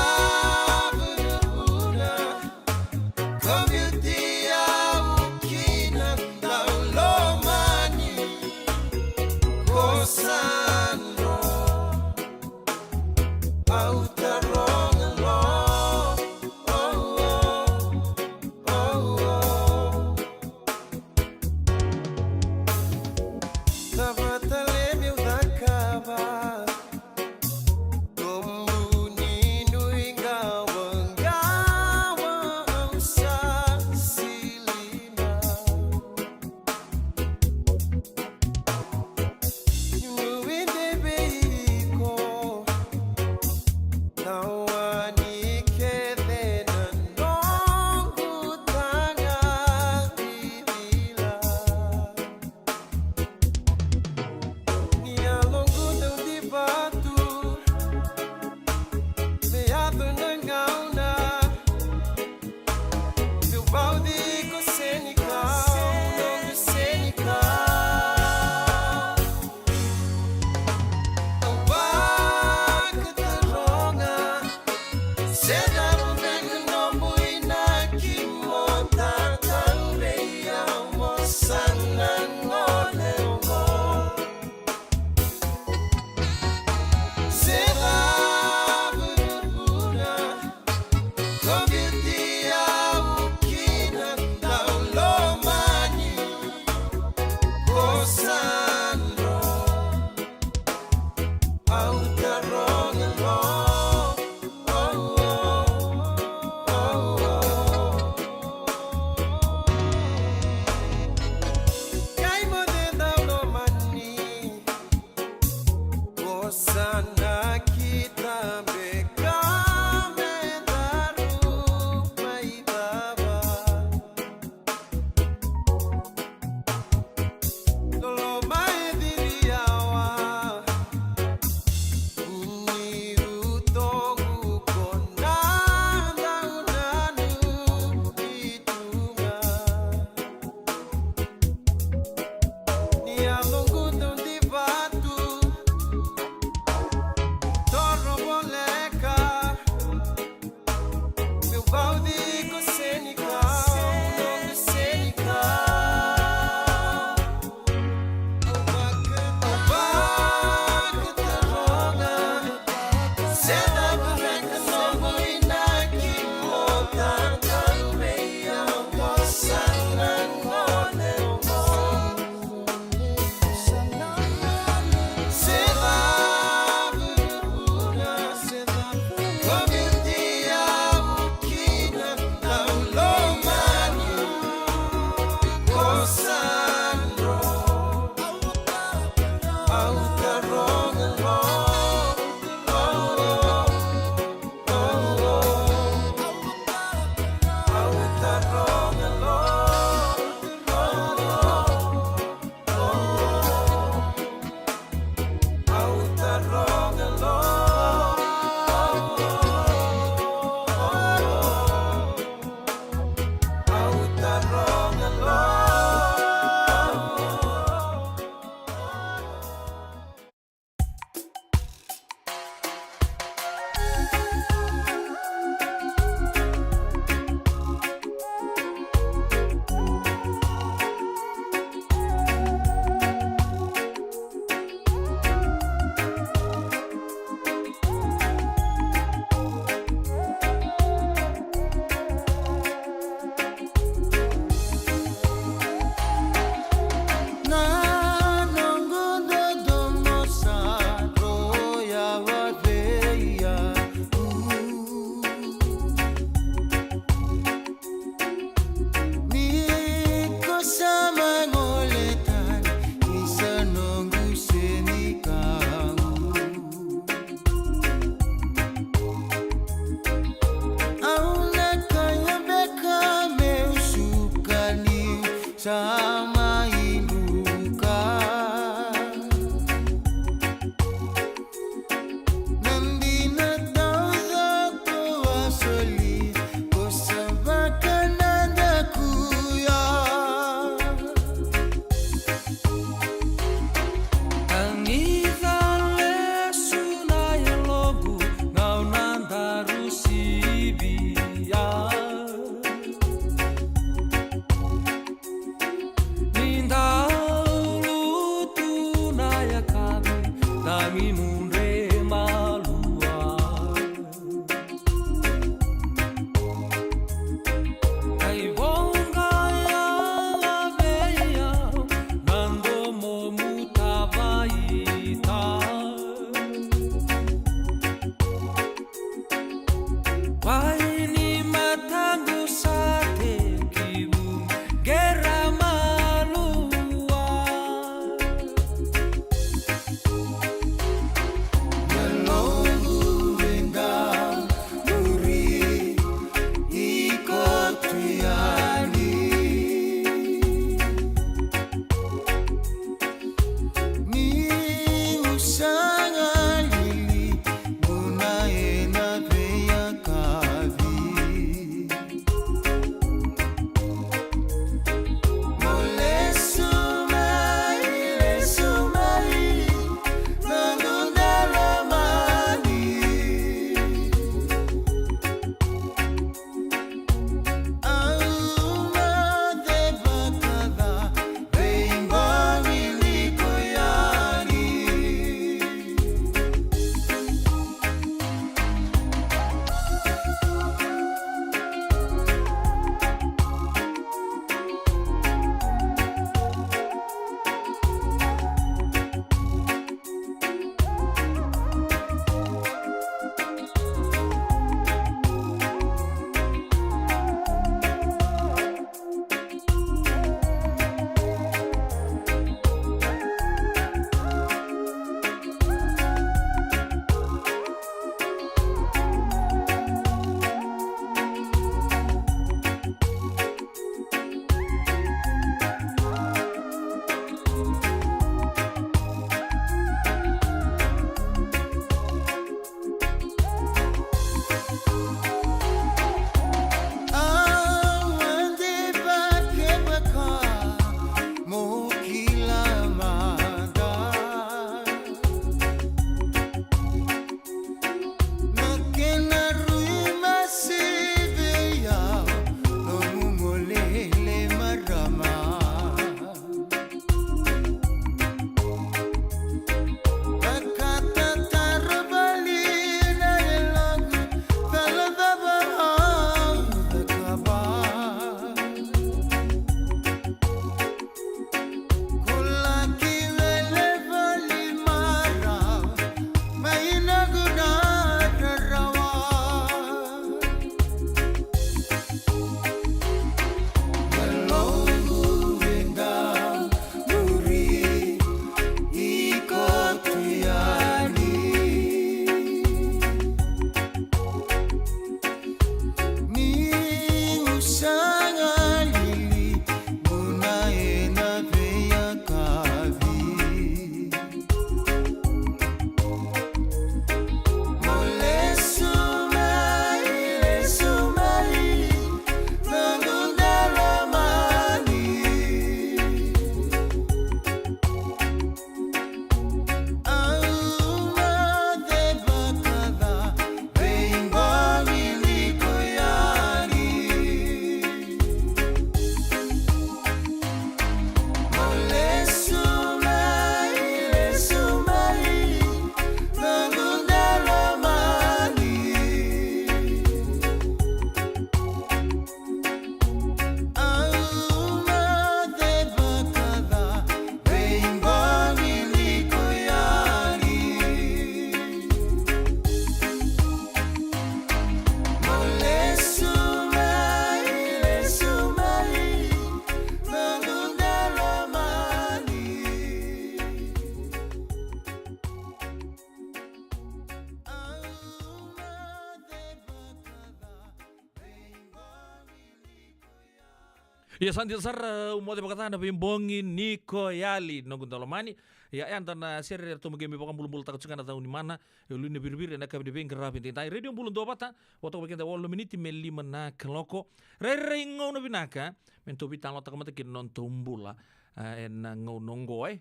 Ya santi sar umode bakatana bimbongi Niko Yali nonguntalomani ya antana serer to mugemi bakam bulum tak tsukana tahu ni mana lu ne birbir na kabdi ben grafin tintai radio bulum do bata woto bakenda wolo miniti melli mana keloko re ngono binaka mento bitalo tak mata kin non tumbula en ngonongoy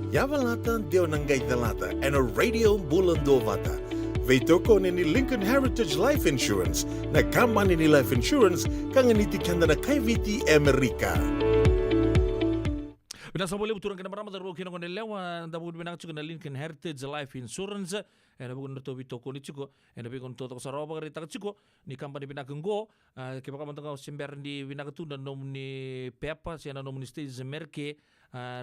Yavalata deo nangai dalata and a radio bulum do bata Veitoko ni Lincoln Heritage Life Insurance na kamani ni life insurance kang niti kanda na kay VT America. Pinasa boleh buturan kena marama taruh kena kena lewa da bukan benak cukup Lincoln Heritage Life Insurance ena bukan nerto bito koni cukup ena bukan toto saroba kereta cukup ni kampanye benak enggo kebaka mantengau sember di benak tu dan nomni pepa siana nomni stage merke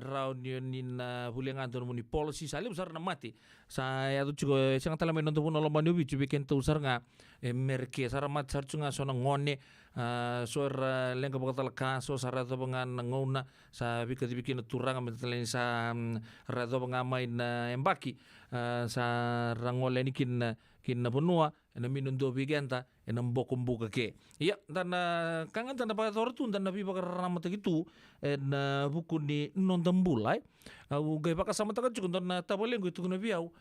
round nin buliangan tu nomni policy sali besar namati saya tu cukup siang telah main untuk nolong manubi cubi kento usar nga merke saramat sarcunga sona ngone suar lengkap bakal kaso sarata pengan ngona sa bikin turang amin sa rado pengamai na embaki sa rangole ni kin benua ena minun do bigenta ena mbokum buka ke iya dan kangan tanda pada tortun dan nabi bakar ramat gitu ena buku ni non dembulai au gay bakar sama takan cukun dan tabaleng gitu nabi au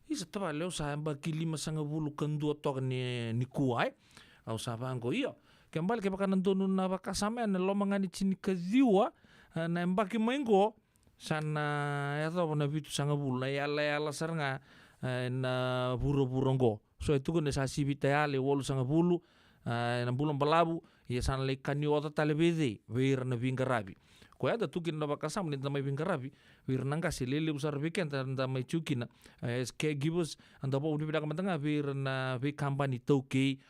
isa tabaleo sa baki 5 bulu kendua tok ni kuai au sa bangko iya kembali ke bakar nantun na bakar sama ena lo mangani cini kediwa na embaki menggo sana ya tau nabi tu sanga bulu ya ala sarnga na buru-buronggo so itu kan sa sibita ale wolu sanga bulu na bulan balabu ya sana le kanyo ota talebede wir na bingarabi ko ada tukin na bakasam ni tamay bingarabi wir nang kasi lele usar weekend anda may chukina ke gibus anda po bidak matanga wir na we company toke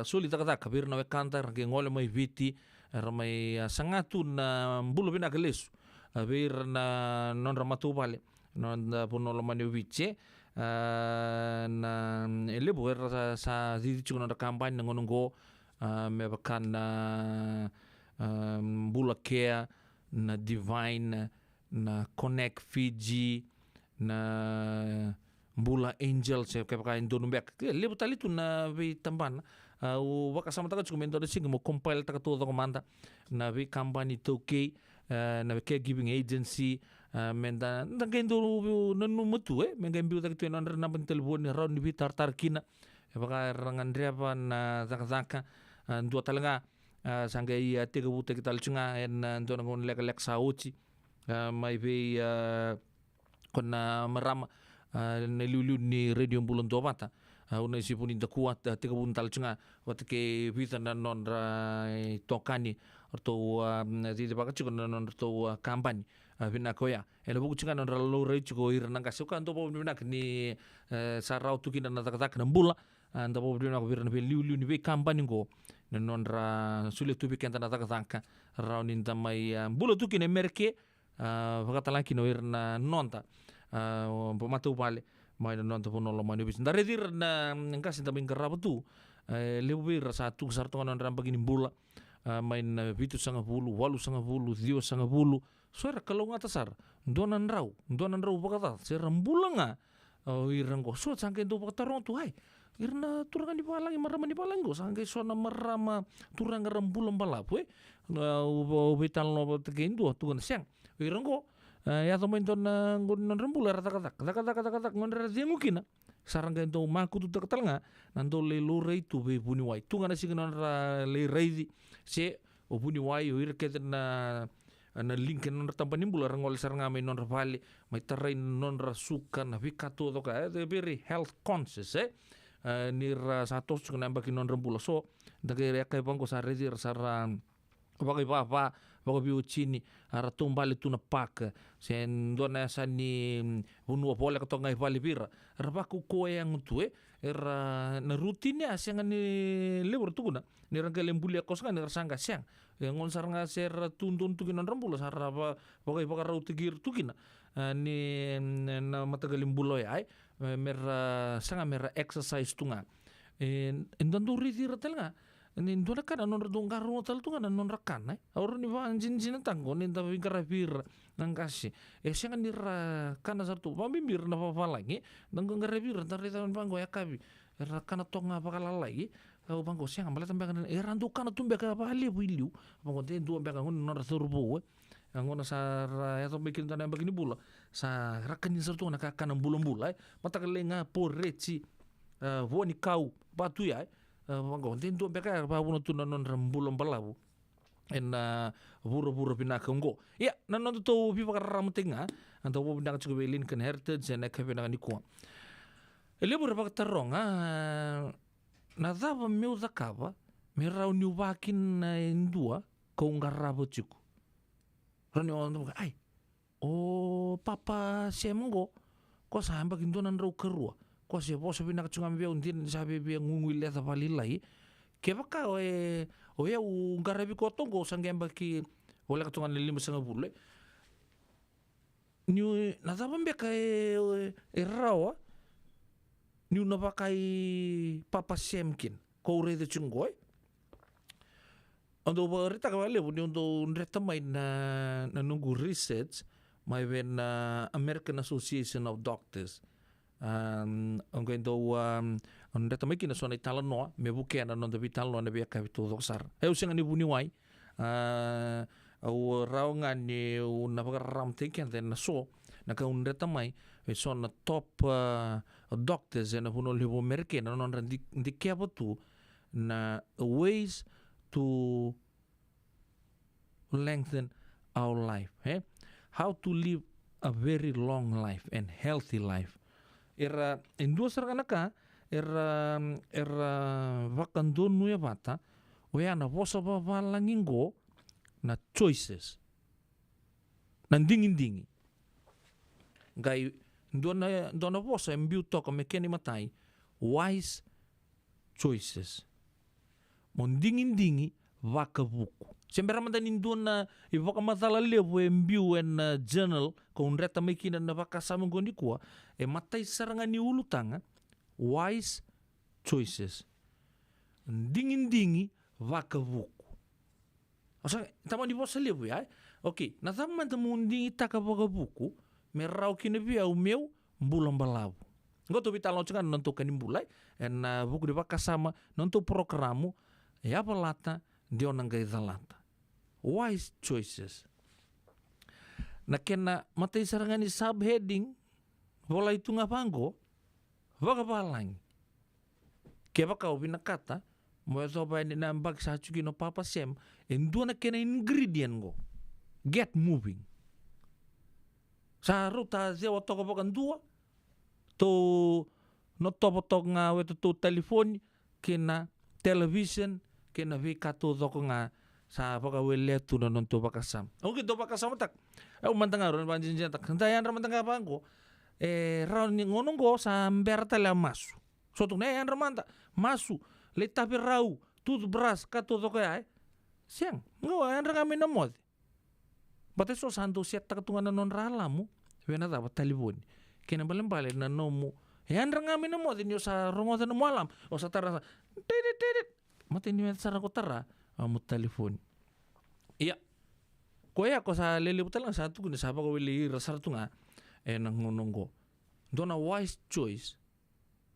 sulit kata wir na we kantar ke ngole may viti may sangatu na bulu binak lesu wir na non ramatu bale non puno lo mani vice na elebu sa didi chuno na kampanye ngonongo me bakan na bula care na divine na connect Fiji na bula angel se ke bakan donumbek lebu tali tu na vi tamban u baka sama taka chuko mendo sing mo compile taka to komanda na vi kampanye toke na caregiving agency menda ndangendo nanu mutu mengambil tak tuan under nampan telefon ni round ni tar kina baka rangan apa na zaka dua talanga sangai tiga buta kita lucunga en dona ngon lek sauci mai be kona maram na lulu ni radio bulan dua mata una si pun inda kuat tiga buntal cunga wat ke vitan non tokani atau di baka cukup non to kampanye bina koya ela buku cunga non lo rei cukup irnang kasuka anto po bina ni sarau tu kina na tak nambula anda po bina ko birna be liu ni be kampanye go non sulit tu bikin tanah tak raun inda mai bula tu kina merke baka talang kino irna nonta pematu balik mai non to pono lo mani bis ndare dir na ngkas inta bingkara betu lebih satu sarto non ram begini bula main bitu sanga bulu walu sanga bulu dio sanga bulu suara kalau ngatasar donan rau bakata seram bulanga irang go so sangke do baktarong tu hai irna turangan di palang marama di palang go sangke sona marama turang rembulan balap betal no tegendo tu kan siang irang go ya tomain ton non rembula kata ngon dia mungkin sarang kan to maku tu terketal nga nanto le lore itu be buni wai tu ngana sing non le reidi se o buni wai o irket na link non tampani bula rangol sarang ame non vale mai terrain non rasuka na vikato to ka very health conscious nira satu sukna baki non rembula so dagere kai bangko sa reidi sarang bagai papa bagai biu cini ara tumbali tu na pak sen dona sani unu pole kato ngai vali pira rabaku ko yang tu era na rutine asenga ni lebur tu na ni rangka lembuli kos kan ni sangga siang ngon saranga ser tuntun tu kinon rambula saraba bagai bakar rau tigir tu kina ni na matagalim buloy ai mer sanga mer exercise tunga en tu ritira telga ni dona kan non redung karo tal tu kan non rakan aur ni van jin tanggo ni ta bingkara bir nang kasi sengan ni kana sartu pambimbir na pa lagi nang ngare bir tar tan panggo yakabi rakana tonga pakala lagi au panggo siang ambala tambakan randu kana tumbe ka pa le builiu panggo te du ambe kan non rasurbo ngona sa ya to bikin tan begini bula sa rakan ni sartu na kana bulum bulai mata kelenga poreci woni kau batu ya manggo tintu beka pa puno tu non rembulom palabu en buru-buru pinakonggo ya nanon to pi pakar ramutinga anto po pindak cukup Lincoln Heritage na ka pinang ni ko elebur pak tarong na dava meu zakava me rauni wakin na indua ko ngarabo chuku Rani orang ai. Oh, papa semgo. Ko samba kindonan ro kerua. Ko se poso bina kacungam bia untin sabe bia ngungui leta valilai. Ke baka o ya ungarabi ko tongo sangemba ki wala katungan 5,5. Niu natapang bia kay rawa. Niu napakai papa semkin. Ko ure de chungoy. Untuk berita kawali pun untuk reta main na nunggu research may ben American Association of Doctors ang kwento reta may kinasuan ay talano may bukian anon dabi talano na biya kapito doksar usang ani buniway raw nga ni napakaram tiken na so nakaun reta may so na top doctors na puno libo American anon di kaya tu na ways to lengthen our life. How to live a very long life and healthy life. Indua sarana ka vakandon nuya bata oya na vosa balangingo na choices. Nandingin-dingi. Gai dona vosa embiu toka mekeni matai wise choices. Mondingin-dingi vakabuku. Sembera mandanin doon na ivaka matala levo embiu en journal kung reta may kinan na vakasama gondi kuwa matay sarangan ni ulutanga wise choices. Dingin-dingi vakabuku. Asa tama di bosa levo ya. Okay, natama tamundingi taka vakabuku merau kinabia umeu bulan balabu. Ngoto bitalo cengan nonto kanimbulai en buku di vakasama nonto programu ya balata dio nanggai zalata. Wise choices. Na kena matay sarangan ni subheading wala itu ngapango waka balang. Kaya kau binakata mo so ba ni nambag sa no papa sem endo na kena ingredient go. Get moving. Sa ruta zewa toko bakan dua to no topo nga weto to telephone kena television kena vikato toko nga sa pagawele tu na nonto bakasam. Okay, to bakasam tak. Umantanga ron banjin tak. Kantayan ramantanga bangko. Ron ngonong go sa berta la masu. So tu na yan ramanta masu. Letapi rau toothbrush kato toko ay. Siang. Ngo yan rami na mod. Bate so santo siya takatungan na non ralamu. Wena dapat telepon. Kena balembale na nomu. Yan rami na mod inyo sa rungotan na malam o sa tarasa. Tidit. Mati ni sarang ko tara. Mo telepon. Iya. Kuya ko sa lilibutan lang sa ito kung nasaba ko wili rasar ito nga nangunong ko. Doon na wise choice.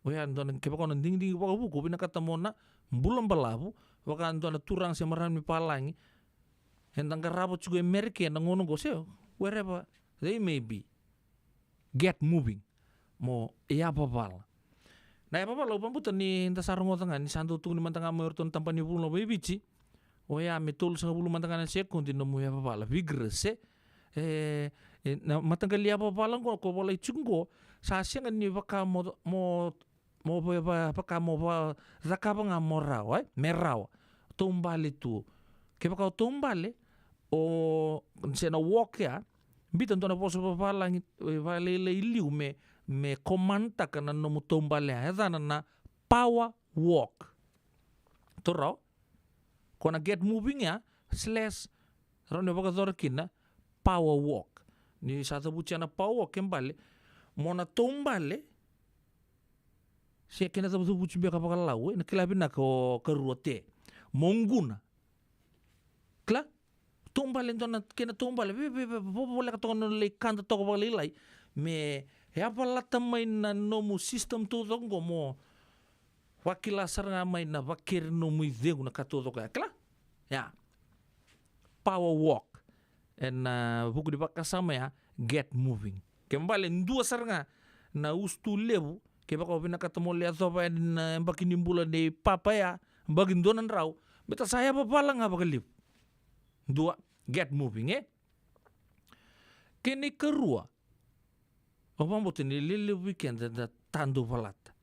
Kuya doon kipa ko nanding-ding ko buko pinakatamo na bulan balabo. Waka doon na turang siya marami palangi. Hentang karabot sugo Amerika nangunong ko siya. Wherever they may be. Get moving. Mo iya papal. Na iya papal upang puto ni tasarong ko tanga ni santo ito ni mantanga mo yorton tampan ni puno may bici. O ya metul sa bulu mantangan siya kung din mo ya papala vigorous matanggal ya papala ko wala chunggo sa siya ni baka mo baka mo zakaba nga moraw meraw tumbali tu kaya baka tumbali o siya na walk ya bitan to na po sa papala vale iliw me komanta ka na mo tumbali ya na power walk to raw kung get moving ya, / ron yung pagkazorkin na power walk. Ni sasabuti siya na power walk kembali. Mo na tumbali, siya kinasabuti siya kapakalaw, nakilabin na ko karuote. Mongguna. Kla? Tumbali ito na kinatumbali. Wala ka ito nalay kanta ito kapalilay. Me, pala tamay na nomu system to ito mo. Wakilasar nga may na wakir no muy dego na katuto kaya kala ya power walk and buku di kasama ya get moving kembali dua sar nga na ustu lebu ke baka pinakatamo le sopa na bakinimbula de papa ya bagin donan raw beta saya papala nga bakalip dua get moving kini kerua opang botin lili weekend da tando valata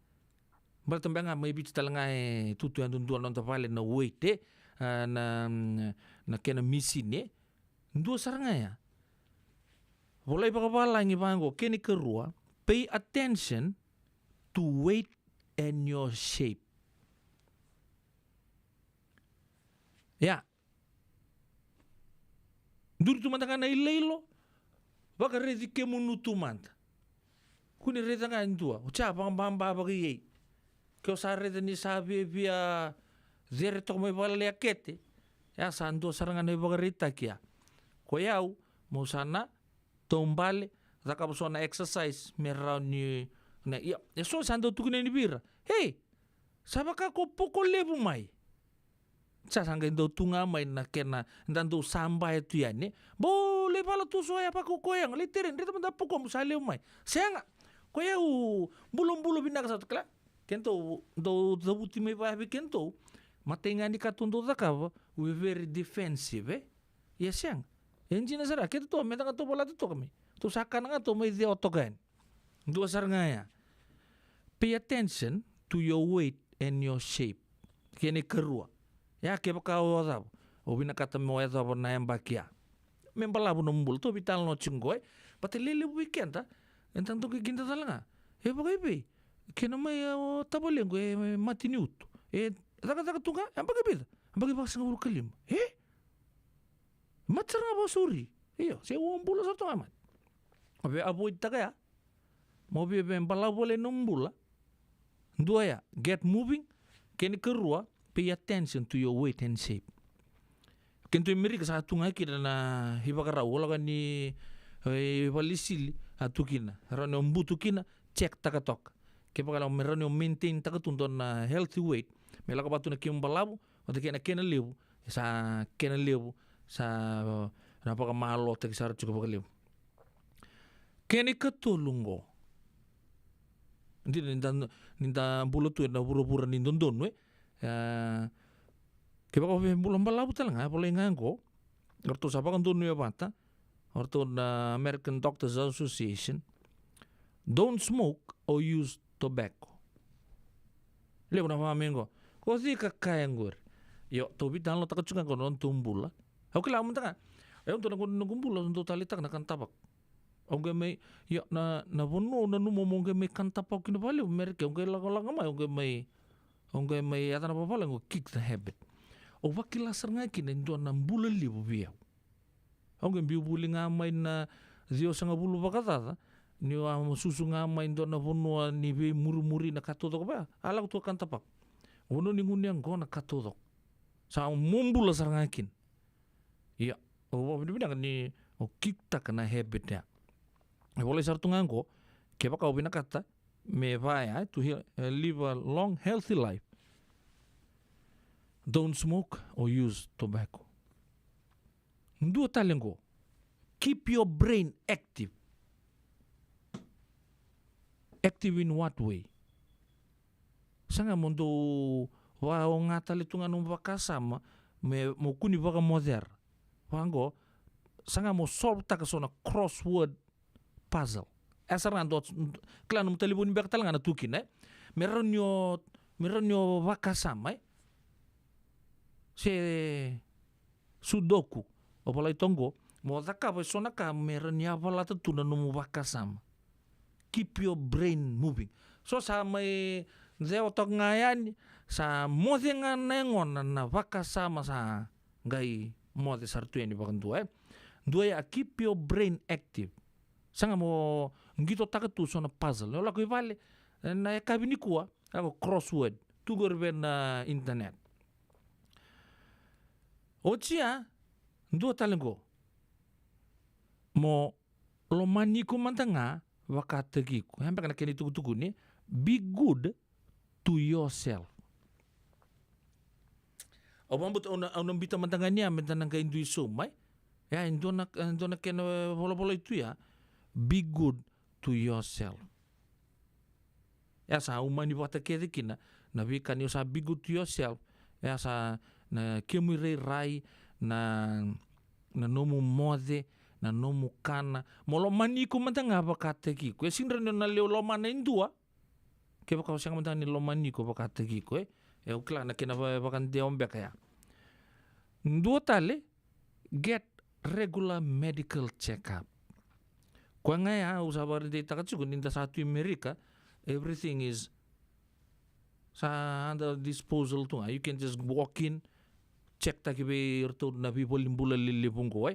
bertembang may bici talanga tutu yang tuntuan nonton vale na weight na kena misi ne dua saranga ya Boleh pakapalangi pango kini kerua, pay attention to weight and your shape. Ya. Duru tu mantanga na ilelo. Baka rezi ke munutu manta. Kuni reza nga ndua. Ucha pambamba bagi yei. Kyo sa reza ni sabi via zere tok may bala lea kete. Ya sa ando sarangan na baga rita kia. Ko yau mo sana tombale zaka so na exercise merau ni na ya so sando tukune ni bira. Hey. Sabaka ko poko lebu mai. Sa sangga ndo tunga mai na kena ndando samba itu ya ne. Boleh pala tu soya pa ko koyang literin rita manda poko musale mai. Senga ko yau bulum-bulum binak satu kala. Kento do zabuti me ba kento. Matengani katundo zakava we very defensive eh. Ya siang. Enjina sara kento to metanga to bola to kami. To sakana nga to may de otogan. Dua sarngaya. Pay attention to your weight and your shape. Kene kerua. Ya ke baka wazab. Obina kata mo wazab na yambakia. Membalabu numbul to vital no chingoi. Pati lele weekend ta. Entang to kikinta talanga. Bagai kena mai tabalengo matiniuto. Zaka tunga ambagai beda. Ambagai baka nguru kalim. Matsar nga basuri. Iyo, se umbula sa to amat. Abe aboy tagaya. Mobi membalabu le numbula. Dua ya, get moving. Kene kerua. Pay attention to your weight and shape. Kento Amerika sa tunga kina na hibakara wala ni walisili atukina. Rano mbutu kina check takatok. Kepakala merano maintain takatundon na healthy weight. Melaka batu na kimbalabu o kena kena lebu sa napaka malo tak sar cukup lebu. Kene katulungo. Hindi ninda bulutu na pura-pura nindondon we. Kaya ko bulan balabu talaga boleh nganggo orto sapa kan dunia bata orto na American Doctors Association don't smoke or use tobacco. Lepo na pamengo ko si kakayanggur yo to bitan lo takachungan ko non tumbula ako kila mo taka ayo to nagumbula to talitak na kantabak onge may yo na bono na numomong may kantapak kinabali America onge lang may onge may ata na papala ngo kick the habit. O wakila sarnga kina ndo na mbula libu biyaw. Onge mbibuli nga may na zio sa nga bulu bakatata. Niyo susu nga may ndo na bunua ni muri-muri na katodok ba? Alam to kan tapak. Uno ni ngunyang go na katodok. Sa mumbula sarnga kin. Iya. O binibina ni o kick ta ka na habit niya. Boleh sartu nga ngo. Kaya baka o binakata. Me vaya to live a long, healthy life. Don't smoke or use tobacco. Dua talengo. Keep your brain active. Active in what way? Sanga mundo wa ngatali tunga numba kasama me mo kuni baka moder. Wango sanga mo solve ta kasona crossword puzzle. Asaran dot klan telefon bek talang na tukin meron yo vakasama se sudoku o pala itongo mo daka ba sona ka meron ya pala tuna no vakasama. Keep your brain moving. So sa may zeo tok ngayan sa mode nga nengon na vakasama sa gai mode sartu ni bakan dua ya keep your brain active. Sanga mo ngito takatu so na puzzle. Ola ko vale na kabini kuwa ako crossword tugor ben na internet. Ochia ndo talengo mo lo maniko mantanga wakategi ko. Hampa kana keni tugu ni be good to yourself. Obambut on bita mantanga niya mentang ka induiso mai. Ya ndo na kena bola itu ya. Be good to yourself. Ya sa umani bata kede kina na bi kan sa be good to yourself. Ya sa na kemure rai na nomu mode na nomu kana molo maniku mantanga bakate ki ko sinra na leo lo mana indua ke baka sang mantanga ni lo maniku bakate ki ko e ukla na kina bakan de ombe kaya ndua tale get regular medical checkup. Kwa ngaya usabari de takachugo ninda satu Amerika, everything is sa under disposal tu. You can just walk in, check taki be irto na people limbula lilibung ko.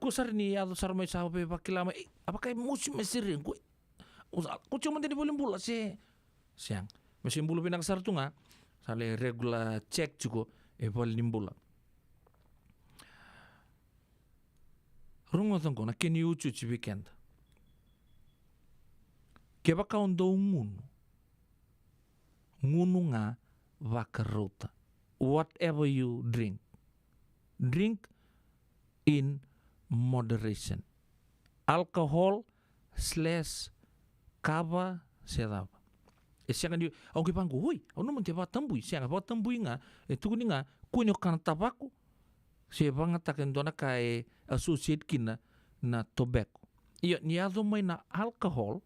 Kusar ni ado sarmay sa pe pakilama. Apakay musim mesirin ko. Ko cuma tadi limbula siang. Mesin bulu pinang tu nga. Sale regular check juga limbula. Rungo tangko na kini ucu ci weekend. Keba kaun do ngunu. Ngunu nga vakarota. Whatever you drink. Drink in moderation. Alcohol / kava sedapa. Siang ni ang kipanggo, hoy, ano man tiba tambui, siang apa tambui nga, kuni nga kunyo kan tabaku. Siya nga taken dona kay associate kina na tobacco. Iyo niado may na alcohol,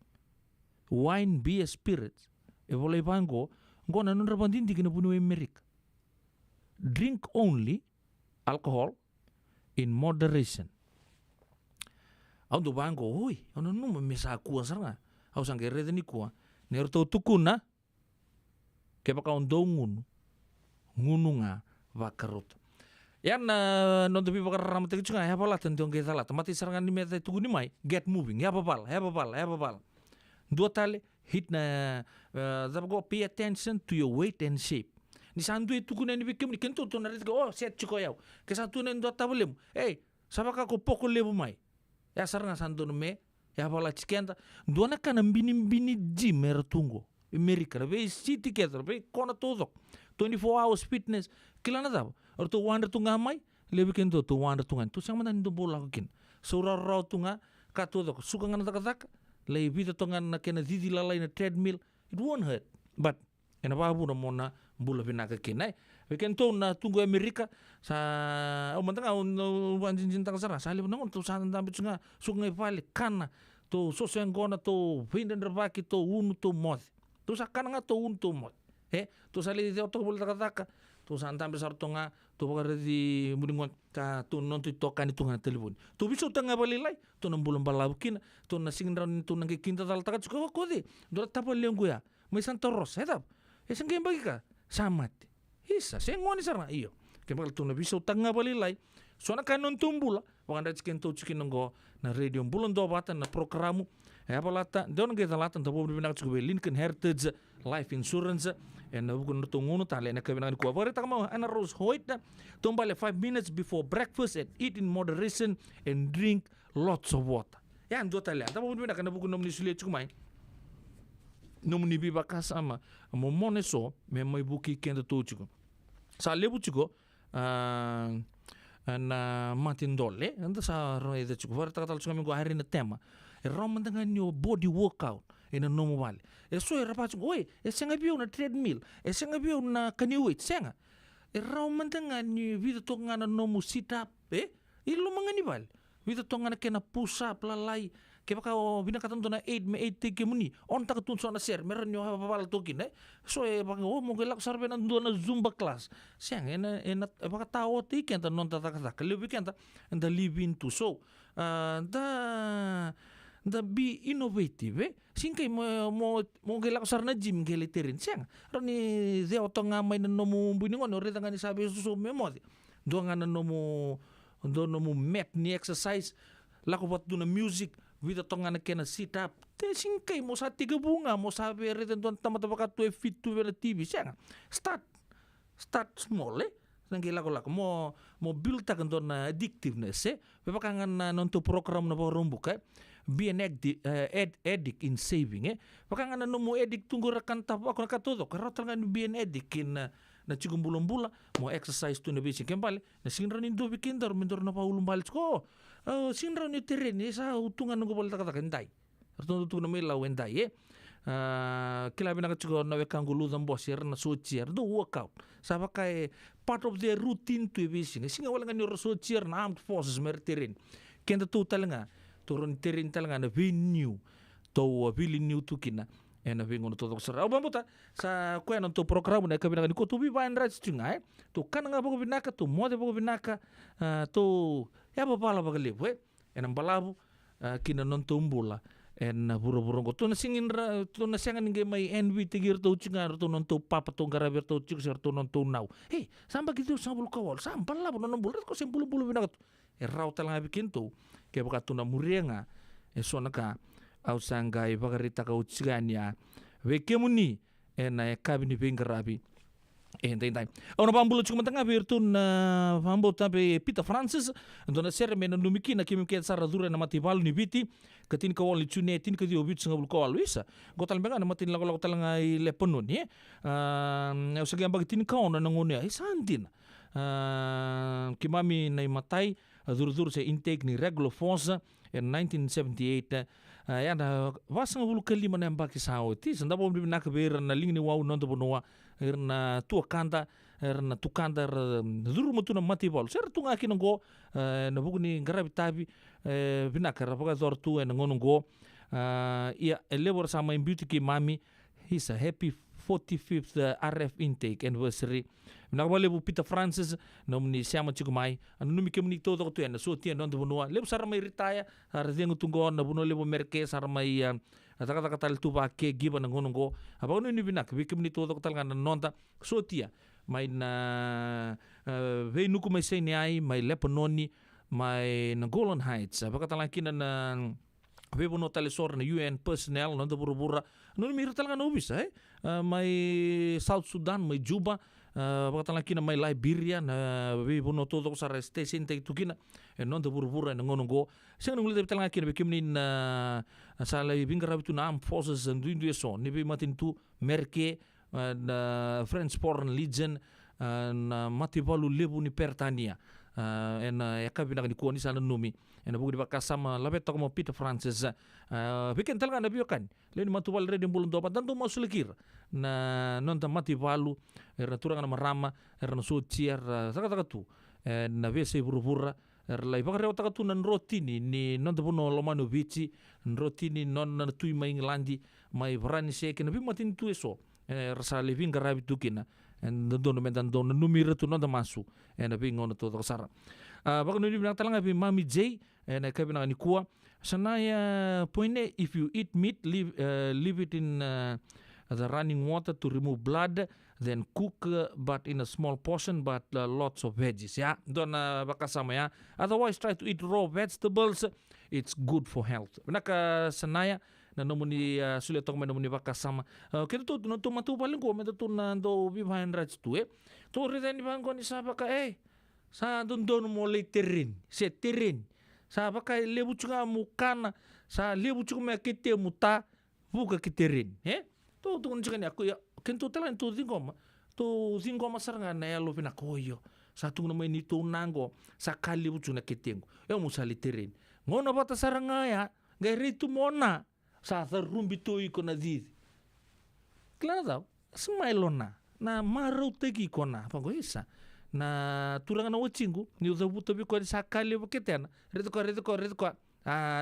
wine, beer, spirits. Wala ipango, ngo na nun rabandin di kinapuno Amerika. Drink only alcohol in moderation. Ang do bango, hoy, ano nun mamisa kuha sa nga. Ako sang kere ni kuha. Nerto tukuna, kaya baka ang daw ngunu nga vakarot. Yan non tapi bakar ramat itu nga hapa latan tiong kita latan mati serangan ni meta tugu ni mai get moving hapa bal. Dua tali hit na go pay attention to your weight and shape. Ni sandu itu kuna ni bikim ni kento to narit go set chuko yaw. Ke santu nen dua tabalem. Sabaka ko poko lebu mai. Ya saranga santu me ya pala cikenta dua na kana bini gym mertungo. Amerika be city keter be kona todo 24 hours fitness kilana da or to wander tunga mai lebi kento to wander tunga tu sang manan do bola kin sura raw tunga ka todo suka ngana tak lebi to tunga na kena didi lalai na treadmill it won't hurt but ena babu na mona bula pinaka kinai we kento na tungo Amerika sa o mantanga on wanjin jintang sara sali na to sa ndambi tunga suka ngai kana to so sengona to vinden baki to unu to moth tu sakan nga to unto mo tu sali de to bol taka tu santam besar to nga tu bakar di mudingon ka tu non tu tokan itu nga telepon tu biso tanga balilay tu nang bulan balabukin tu nasing ran tu nang kikinta tal taka ko kodi do tapal lengo ya may santoros etap sing game bagi ka samat isa sengoni sarna iyo kembal tu na biso tanga balilay so na kanon tumbula wakanda chicken to chicken ngo na radio bulan do batan na programu Apalata don kita latan tapo binak cukup Lincoln Heritage Life Insurance and bukan tungunu tali na kebenaran kuah bari tak mau ana rose hoit na tumbale 5 minutes before breakfast and eat in moderation and drink lots of water. Yan dua tali. Tapo binak na bukan nomni sulit cukup main. Nomni bibaka sama momone so me mai buki kenda tu cukup. Sa lebu cukup na matin dole anda sa roe de cukup. Bari tak tal cukup minggu hari na tema. Raman dengan your body workout in a normal wale. So rapat oi, senga biu na treadmill, senga biu na kani weight, senga. Raman dengan ni vida tonga na nomu sit up, ilo mangani bal. Vida tonga na kena push up lalai. Kaya baka bina katan to na 8 me 8 take muni. On tak tun so na ser, meron yo ha bal tokin So baka mo gelak sarbe na do na zumba class. Senga ena baka tawo tiken ta non ta lebi kenta and the live into so da be innovative singkay mo gelak sar na gym geliterin siang rani ze otonga may na nomu buningon ore tanga ni sabi susu memodi do nga na nomu met ni exercise lako wat do na music with tonga na kena sit up te singkay mo sa tiga bunga mo sabi reten don tamata baka to fit to the TV siang start small nang lako mo build ta kan don na addictiveness baka nga non to program na porumbuka be an addict in saving baka nga mo addict tunggu rakan tapo ako nakatuto karotal nga be an addict in na chigum bulong-bula mo exercise to na basic kembali na sinra nindo bikindar mindor na paulong balit ko sinra ni teren sa utungan ng gubal takata kenday arto na may lawen day kilabi na kachigo na wekang guludan boss na sochier do workout saba kay part of their routine to basic singa wala nga ni sochier na armed forces mer teren kenda total nga turun terin talaga na venue to vili new to kina na vingon to sara bambuta sa kwena to program na kabina ko to bi ban rats tinga to kan nga bago binaka to mode bago binaka to ya ba pala baga lewe balabu kina non tumbula en buru-buru ko tuna singin tuna siangan nge mai envi tigir to cingar to non to papa to garaber to cik ser to non to nau hey samba gitu sambul kawal samba lah non bulu ko sembulu-bulu binakat rau talang bikin to ke baka tuna murienga sonaka au sangai bagarita ka ucigania we kemuni en kabini bingarabi Entendem. Ona bambulo cuma tengah bertun bambu tapi Peter Francis dona ser mena numiki na kimi ke sara dura na matival ni biti katin kawal ni chune tin kadi obit sangabul kawal wisa gotal benga na matin lago talanga i leponon ye eu sagi ambag tin kaon na ngone ai santin kimami na matai dur se intake ni regular force in 1978 ya na wasang bulu kalima na ambaki sao ti sanda bom na kaber na ling ni wau non to bonoa na tua kanta na tukanda duru mutuna matibol ser tunga kinongo na bugni ngarabi tabi binakara paga zortu en ngonongo ia elebor sama beauty ki mami he's a happy 45th RF intake anniversary nakabale bu Peter Francis nomni siama chikumai anu numi kemni todo to en so tien non bonua lebu sar mai retire har dengu tungo na bono lebu merke sar mai ataka tal tuba ke giba na ngonongo apa no ni binak bikim ni todo tal ngana nonta sotia mai na ve nuku mai sei ai mai lepononi mai na Golan Heights apa kata laki na ve bono tal sor na UN personnel no buru-buru no ni tal ngana ubis mai South Sudan mai Juba bakatan laki na may Liberia na bibuno todo sa station te tukina non de buru-buru na ngonongo siya nung lite talanga kina bikim ni na sa labing garabitu na armed forces and doing so ni bi matin tu merke na French Foreign Legion na mativalu lebu ni Pertania en yakabi na ni kuani sana numi en bugu di bakasama labet ko mo Peter Francis bikin talanga na biokan len matubal redi bulun dopa tanto mo sulekir na non ta mativalu erna turanga na marama erna sucier saka tu na vese buru-buru lai bakare otaka tu nan rotini ni non tapuno lomano bici rotini non na tui mai Englandi mai brani seke na bi matin tu eso rasa living garabi tukina en dono mendan dono numira tu non da masu en bi ngono to sara baka no ni talanga bi mami J en ka bi na ni kuwa sanaya poine if you eat meat leave it in the running water to remove blood, then cook but in a small portion but lots of veggies ya don bakasama ya otherwise try to eat raw vegetables, it's good for health naka sanaya na nomuni sulit tong nomuni bakasama kito to no matu paling ko meto to na do behind rights to to retain bang ko ni saba ka sa don mo leterin se terin sa baka lebu chunga mukana sa lebu chunga kite muta buka kiterin to nchikani aku ya kento talan to zingoma saranga na yalo vina koyo sa tungu na ni to nango sa kali bucu na ketengo musali terin ngono bata saranga ya ngai tu mona sa rumbi to iko na didi klada smailona na maru tegi kona pango isa na turanga na wachingu ni uza buto bi ko sa kali buketena redo ko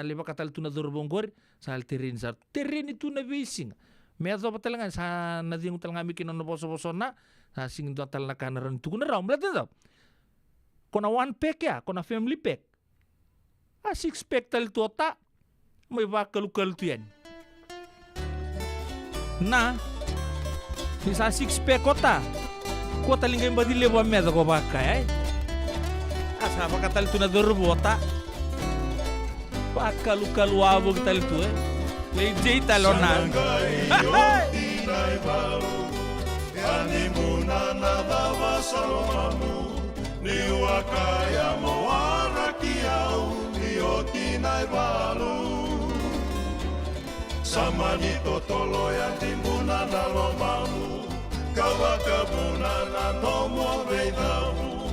leba katal tuna dorbongor sa terin sa terin itu na vising mezo patelanga sa nading talanga mikin no boso na sa sing do tal na kanaran tu na ram latin daw kona one pack ya kona family pack 6 pack tal tota may bakal tu yan na sa 6 pack kota lingay badile wa mezo ko baka asa bakatal tu na dorbota bakal wabo tal tu Leijei talona. Ni wakaya moaraki au ni otinai balu. Samani totolo ya timbuna na lomamu. Kawakabuna na nomo veidamu.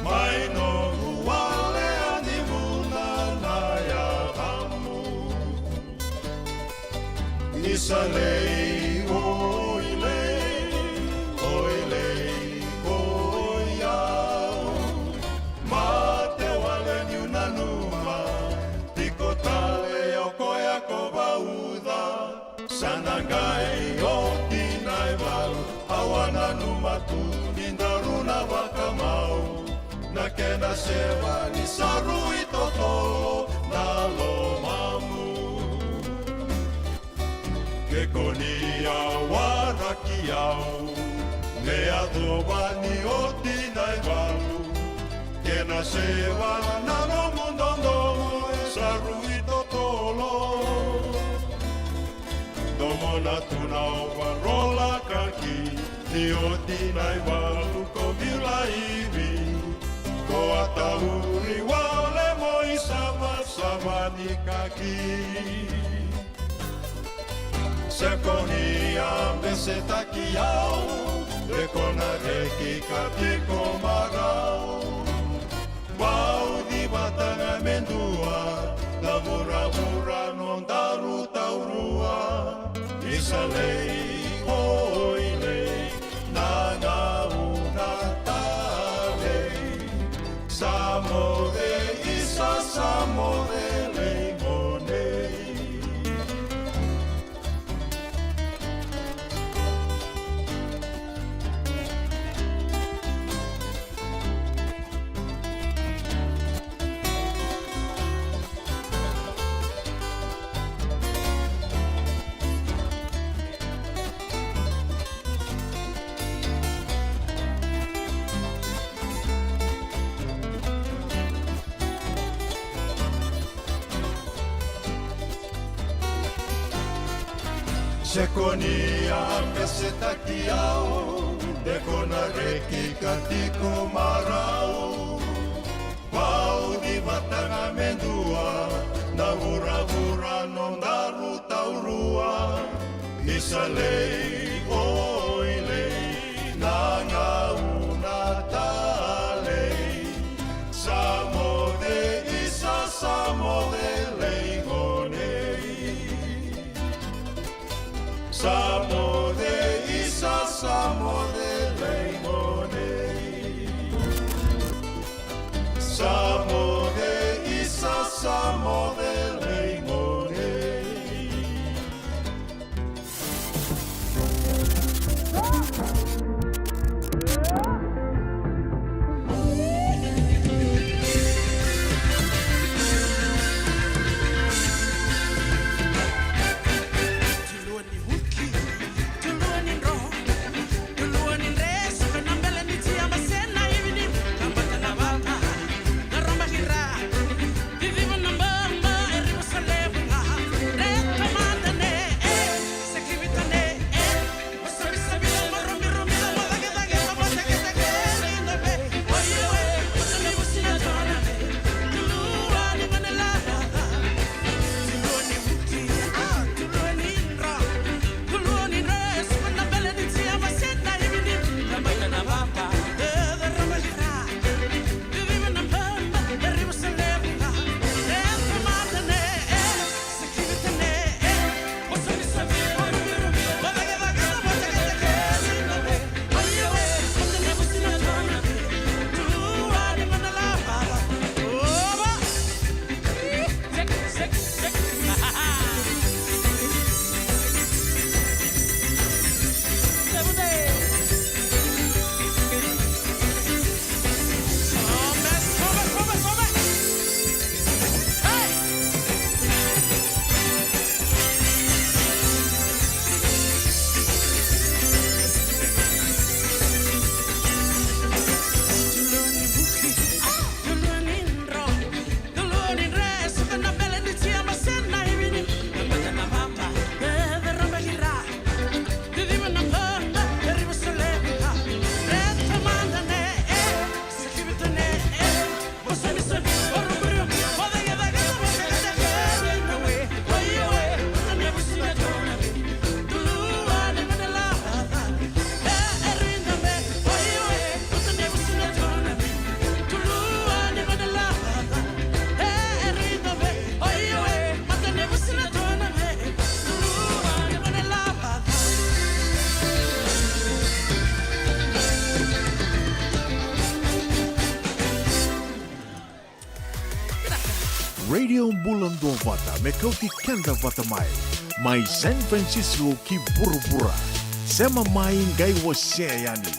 Mai no wale animuna na yakamu. Isalei oilei koiau. Mate wale ni unanuma. Tiko tale okoya kobauda. Sanangai okinai balu. Awana numatu nindaruna wakamau. Nakena sewa ni sarui toto na loma. ke konia waraki au me adobani o tinai walu ke na sewa na no mundondo sa ruito tolo domo na tuna o rola kaki ni o tinai walu ko vila iwi ko atauri wale moi sama ni kaki Sekonia besetaki au Rekona reki katiko marau Bau di batanga mendua Lamura-mura non daru taurua Isalei oilei Nanga una talei Samode isa samode leimonei Sekonia pesetaki au Dekona reki katiko marau Pau di batanga mendua Na vura-vura non daru taurua Isalei oilei Nanga una talei Samode isa samode leigonei Samode isa samode leimonei Samode isa samode leimonei Radio Bulan Dua Vata me kau ki kenda vata mai San Francisco ki buru-bura sema mai gai wasea yani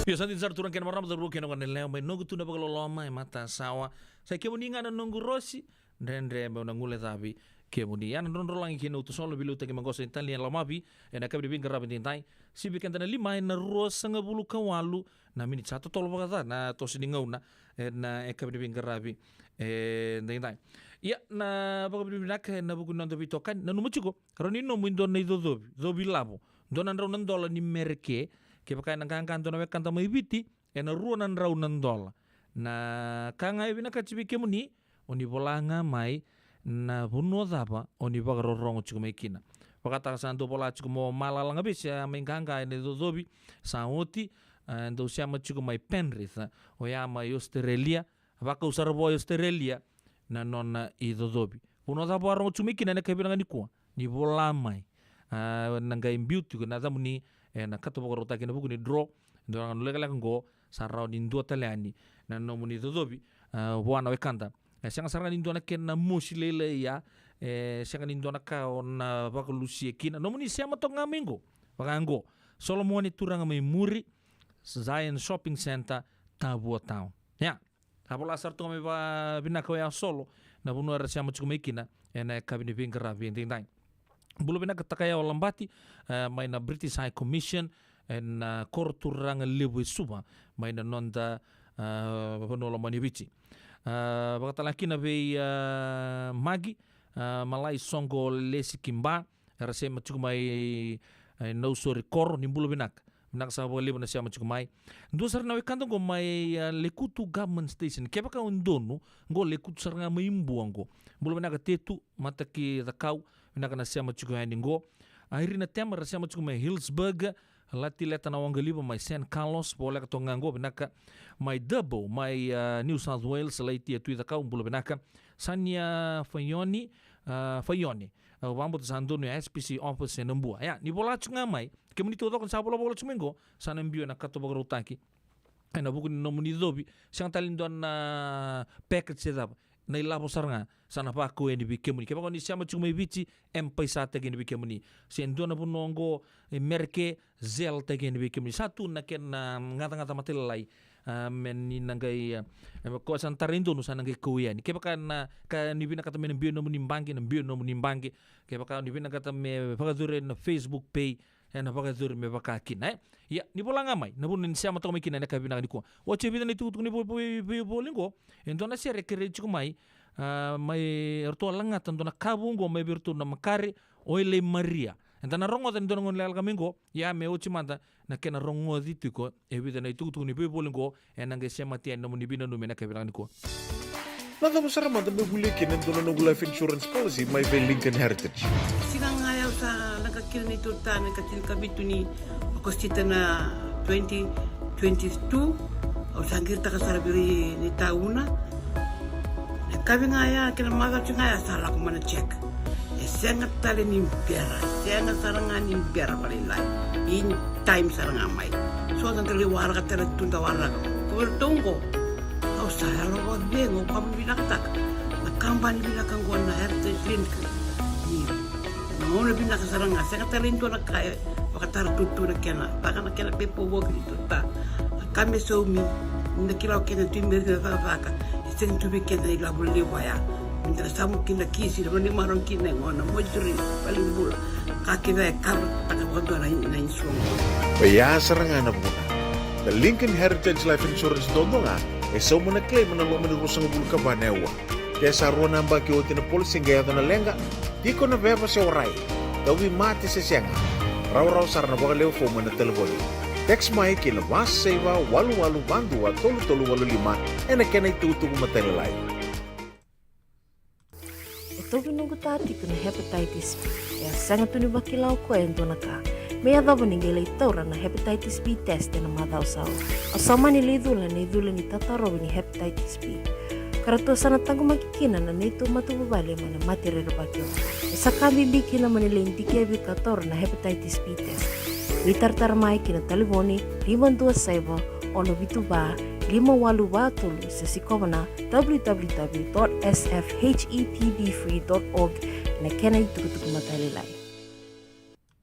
Biasa di turang kena maram terus kena kena leo mai nunggu tu na bagalo loma mata sawa. Saya kemudian ngana nunggu rosi dan mau nangule tapi kemudian nondro langi kena utus solo bilu tegi manggoso Italian lamabi ena kabi bingar rabi tintai si bikin tanah 5 na ros sanga bulu kawalu na minit 1 tolo bagata na tos di ngauna na kabi bingar rabi tintai. Ya na bagabi binak na buku nonton bitokan na numuchuko roni no mundo na dobi labo donan raunan dola ni merke ke pakai nang kanto na kanta mai biti ena ruanan raunan dola na kanga ibina kachibi kemuni oni bolanga mai na buno dapa oni bagaro rongo chuko mai kina pakata santo pola chuko mo malala ngabis ya mengkanga ene dobi sauti ndo siama chuko mai Penrith o ya mai Australia baka usar boy Australia na nona i dobi buno dapa rongo chuko mai kina na kabina ngani kwa ni bola mai nanga imbiutu na zamuni na kato bagaro takina buku ni draw ndo ngan lega ngo sarau ni ndo taliani na nomuni dobi wana wekanta siang sarang indona kena musilele ya siang indona ka ona bakalusi kina nomuni siama to ngamengo bagango Solomon turanga mai muri Zion Shopping Center Tabua Town ya apola sarto mai ba binako ya solo na buno ara siama chuko kina ena kabini bingara binding bulu bina katakaya olambati mai na British High Commission en korturanga lebu suba mai na nonda bonola manibici bakatalaki na be magi malai songo lesi kimba rase machuku mai no sori kor ni bulu binak sa lebu na siya machuku mai ndo sar na wekanto go mai lekutu government station keba ka undono go lekutu sar nga mai mbuango bulu binak tetu mataki dakau binaka na siya machuku hai ningo ahirina tema rase machuku mai Hillsburg lati leta na wangaliba mai St. Carlos boleh ka tongango binaka mai Dubbo mai New South Wales laiti tu dakau bulu binaka sanya Fayoni wambo sandono SPC office nembua ya ni bola chunga mai kemuni to kon sabola bola chumengo sana mbio na kato bagaro taki ena buku ni nomuni dobi sang talindon na package setup na ilabo saranga sana pa ko eni bikemuni ke bakoni siama chumai bichi empai sate ke ni bikemuni sendona punongo merke zel te ke ni bikemuni satu na ken ngata-ngata matelai meni nangai ko santarindo no sanangai ko yani ke bakan ka ni bina kata men bio no munimbangi ke bakan ni bina kata me pakadure na Facebook page ena pakadure me bakakin ya ni bola ngamai na bunin siama to mikina na kabina ni ko wache bina ni tutu ni bolingo entona se rekere chukumai mai erto langa tandona kabungo mai virtu na makare oile Maria entana rongo tandona ngon lal kamingo ya me ochimanda na kena rongo ditiko evida na tutu ni bolingo enange siama tia no munibina no mena kabina ni ko Nada besar mata bebulikin entona no life insurance policy mai ve Lincoln Heritage Sinang ayaw sa nagkakil ni tuta nagkakil kabitu ni Agostita na 2022 o sangir ta kasarabiri ni tauna kabi ngaya kila maga ngaya sala ko mana check sengat tali ni biara sengat sarangan ni biara balilai in time saranga mai so dan tali warga tali tunda warga ko tunggo o saya lo wa bengo pa binakata nakambani binakang ko na heritage link ni no na binaka saranga sengat tali to na kaya pakatar tutu na kena baka na kena pepo wo gitu ta kami so mi ndakila kena timber na vaka sen tu kena ila boleh waya minta samu kina kisi na ni maron kina ngona mojuri paling bula kaki ba kar taka bodo na insuo Baya serangan na muna. The Lincoln Heritage Life Insurance dodonga so muna claim na lo mani rusang bulu ka banewa. Kaya sa ruwa namba ki oti na policy ngaya na lenga di ko na beba si oray. Dawi mati sa siyanga. Raw sarana bakaleo fo muna telefoni. Text mai kina mas seva walu bandu wa tolu walu lima ena kena itutu kumatalilay. Ito binungo tati ko na hepatitis B. Kaya sangat tuni bakilaw ko ento na ka. May adabo ni gilay taura na hepatitis B test na madaw-saw. Asama ni lidula ni tataro ni hepatitis B. Karato sana tango makikina na nito matubabali mana matirero bakyo. Sa kabibiki na maniling dikebi kator na hepatitis B test. Litar mai kina taliboni 527 ono bituba 582 sa sikobana www.sfhepbfree.org na kenay tukutuk matalilay.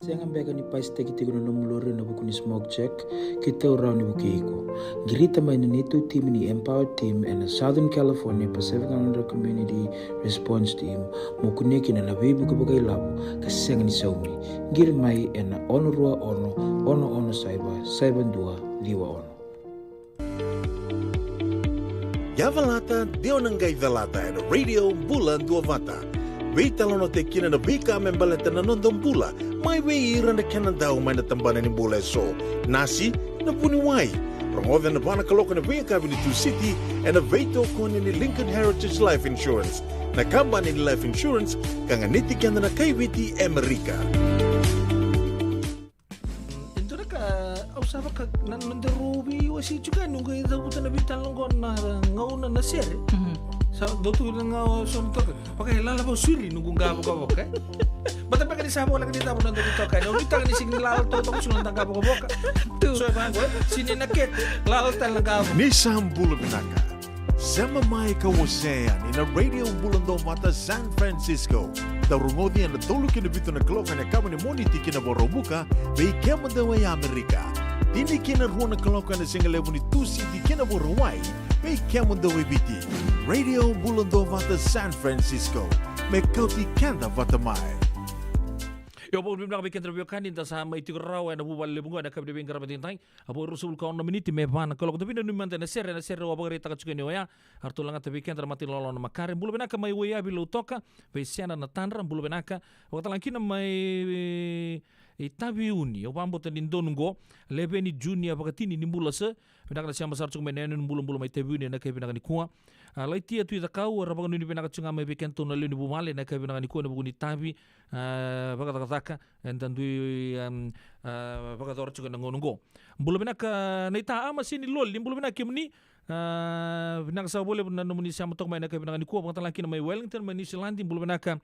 Saya ngambeka ni pais teki tigo na mulore na buku ni smoke check kita urau ni buku iko. Girita main ni tu tim ni Empower Team and Southern California Pacific Islander Community Response Team mukuneki na nabibu kabagai labu kaseng ni saumi. Gir mai ena ono rua ono saiban dua liwa ono. Yavalata Dionangai Velata and Radio Bulan Duavata. Vita lono te kina na vika membaleta na nondong bula. Mai wei ira na kena dau mai na tambana ni bula so. Nasi na puni wai. Rongoda na bana kaloka na vika vini tu city and a veito kone ni Lincoln Heritage Life Insurance. Na kamba ni Life Insurance kanga niti kanda na kaiwiti Amerika. Ito na ka, ausapa ka nandarubi wasi juga nunggu ito buta na bitan lang ko na ngauna na sere. Sa dotu lang nga so to pakai lalabo suri nunggu gabo ka boka. Bata pa kanisa mo lang dito mo nando dito ka. No bitang ni sing lalo to sunan tang gabo ka boka. So ba go sini naket lalo tal lang gabo. Ni Sambula Binaka. Sama mai ka wasea ni na Radio Bulando Mata San Francisco. Tarungodi na tuluki na bito na kloka na kama ni moniti kina borobuka bei kema da way Amerika. Dini kina ruona kloka na singalevo ni tusi di kina borowai. Bei kema da way biti. Radio Bulando Mata San Francisco. Me kauti kanda vatamai. Yo po bimna kabi interview kanin ta sa mai tigraw na bubal lebunga na kabi bing karabatin tay apo rusul ka on minute me bana kalau tabi na numanta na serre wa bagari ta chukeni waya hartu langa tabi kentra mati lolo na makare bulu benaka mai waya bilu toka be siana na tanra bulu benaka wakta lankina mai itabi uni o bambo tan indongo lebeni junior pakatini ni mbula se benaka na siama sar chukmen nen bulu mai tabi uni na kabi benaka ni kuwa lai tia tu kau rabang nuni benaka chunga mai bekento na luni bumale na kabi benaka ni kuwa na buguni tabi baka entandui baka dor chuga ngongo bulu benaka naita ama sini lol bulu benaka kimni benaka sa boleh na nomuni siama tok mai na kabi benaka ni kuwa baka talaki na mai Wellington mai New Zealand bulu benaka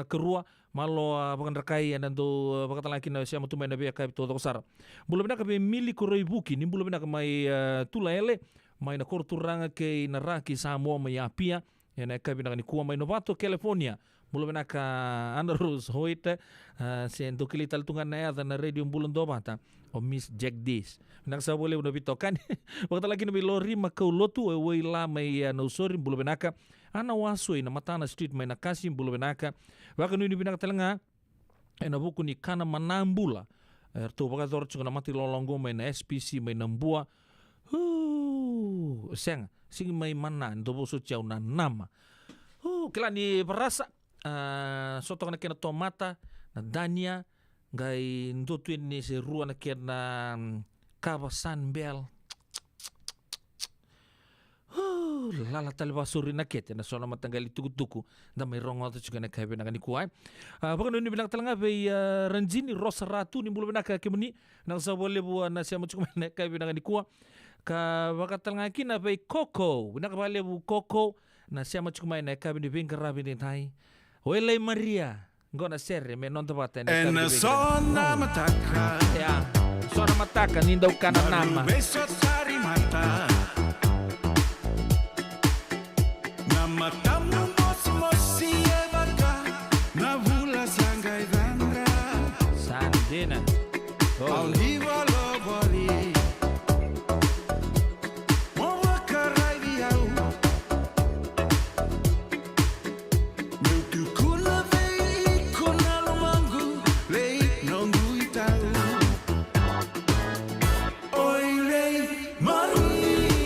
kerua malo bakan rakai dan tu bakat laki na siya matumay na biya kaib todo sar. Bulu benaka be mili koroi buki ni bulu benaka may tulaele may na korturanga kay naraki Samoa may apia yan ay kaib benaka ni kuwa may Novato California. Bulu benaka Andrews hoite sento kilital tungan na yata na radio Bulando Mata o Miss Jack Dis. Benaka sa boleh udah bitokan. Bakat laki na may lori makau lotu way la may nausori bulu benaka ana wasoi na Matana Street may nakasim bulu benaka waka nuni benaka talanga na buku ni kana manambula erto baka dor chuga na mati lolongo may na SPC may nambua seng sing may mana ndo boso chau na nama kila ni perasa soto kana kena tomata na dania gai ndo tu ni se rua na kena kawasan bel lala talwa suri na kete na sona matanggali tuku-tuku da may rongo to chuga na kabe na kanikuai baka nuni binak talanga be ranjini rosa ratu ni bulu binak kemuni na sa bole bu na siya chuga na kabe na kanikua ka baka talanga kina be koko binak bale bu koko na siya chuga na kabe ni bingara bin tai Wele Maria ngona serre me non tabata na kabe sona mataka ya sona mataka ni daw kana nama beso sari mata matamu mos baka na vula sangai dandra sandina au liva lo bori mo karai diau tu kuna vei kuna lo mangu lei nongu itau oi lei mari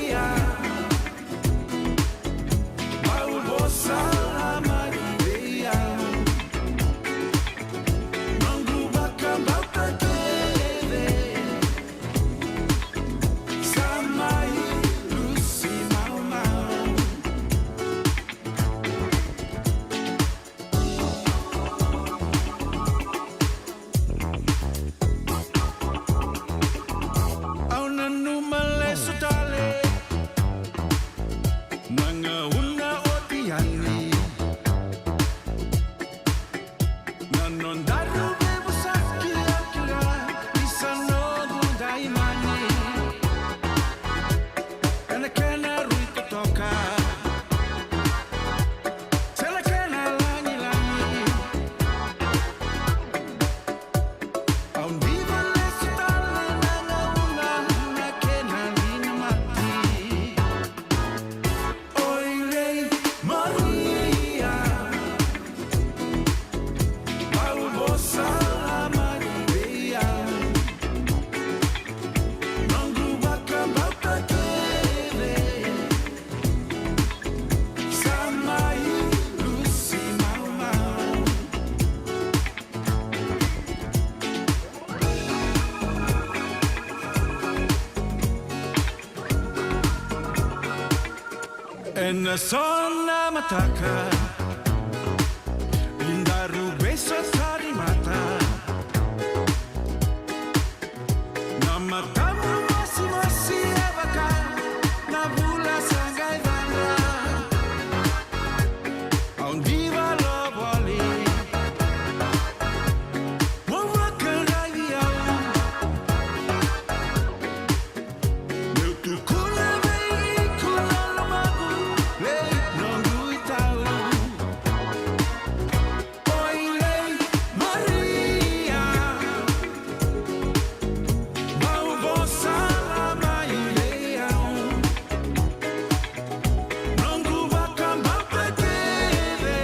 Ena sona mataka Lindaru beso tari mata Nama tamu masih abaka Nabula sangai dana Aun diva lo boli Wawa kerai au Meu tu kula mei kula lamagu Lei nongu itau Oi lei Maria Mau vossa lama ilei au Nongu waka mapatele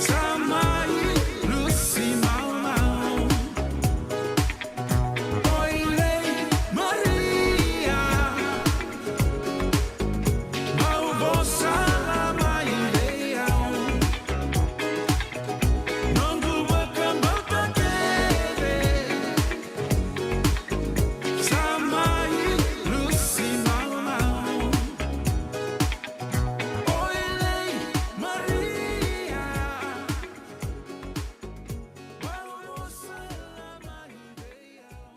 Samai lusi mau mau Oi lei Maria Mau vossa lama ilei au Nongu waka mapatele Samai lusi mau mau Oi lei Maria Mau vossa lama ilei au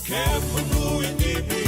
Kepenuhi bibi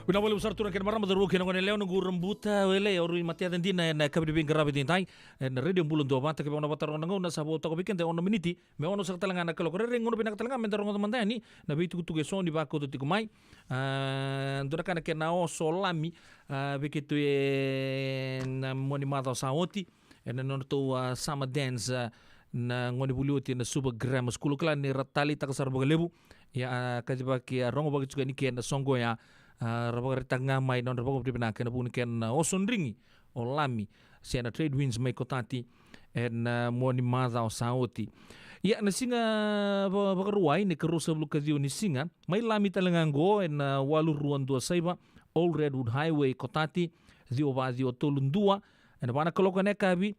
Una boleh usar turun kena marama daru kena kone leo nunggu rembuta wele oru mati adan dina na kabdi bin karabi din tai na radio bulun do banta ke bona batar ona ngona sabo to bikin te ona miniti me ono sak talanga na kalo kore ngono bina talanga men daru ngona mandani na bitu tu ke soni ba ko to tikumai ndora kana kena o solami begitu na moni mata saoti na non to sama dance na ngoni bulioti na super grammar school kala ni ratali takasar bogalebu ya kajiba ki rongo bagi juga ni ken songo ya rabaga tanga mai non rabaga pribana ken bun ken osonringi olami sena trade winds mai kotati en moni maza o saoti ya na singa bagaruai ni kerusa blu kaziu ni singa mai lami talangango en walu ruan dua saiba Old Redwood Highway kotati zio vazio tolundua en bana kaloka nekabi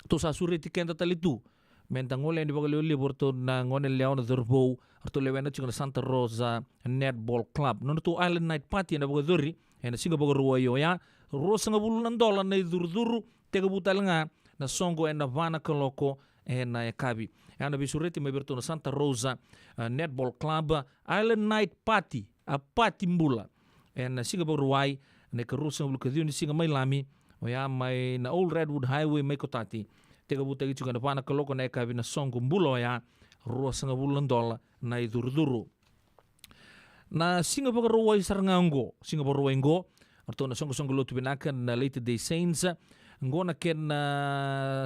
to sa sureti ken talitu mentangole ni bagale oli borto na ngone leona zorbo orto lewena chikona Santa Rosa Netball Club no to Island Night Party na bagadori en singa bagaruwa yo ya rosa ngabulu nandola na zurduru tega butalanga na songo en vana koloko en na kabi ana bisureti me berto na Santa Rosa Netball Club Island Night Party a party mbula en singa bagaruwa ne karusa ngabulu kadio ni singa mai lami o ya mai na Old Redwood Highway mai kotati tega buta gitu kan pana kaloko na kabi na songo mbulo ya rosa ngabulan dola na idurduru na singa baga ruwai sarangango singa baga ruwai ngo arto na songo lotu binakan na Later Day Saints ngo na ken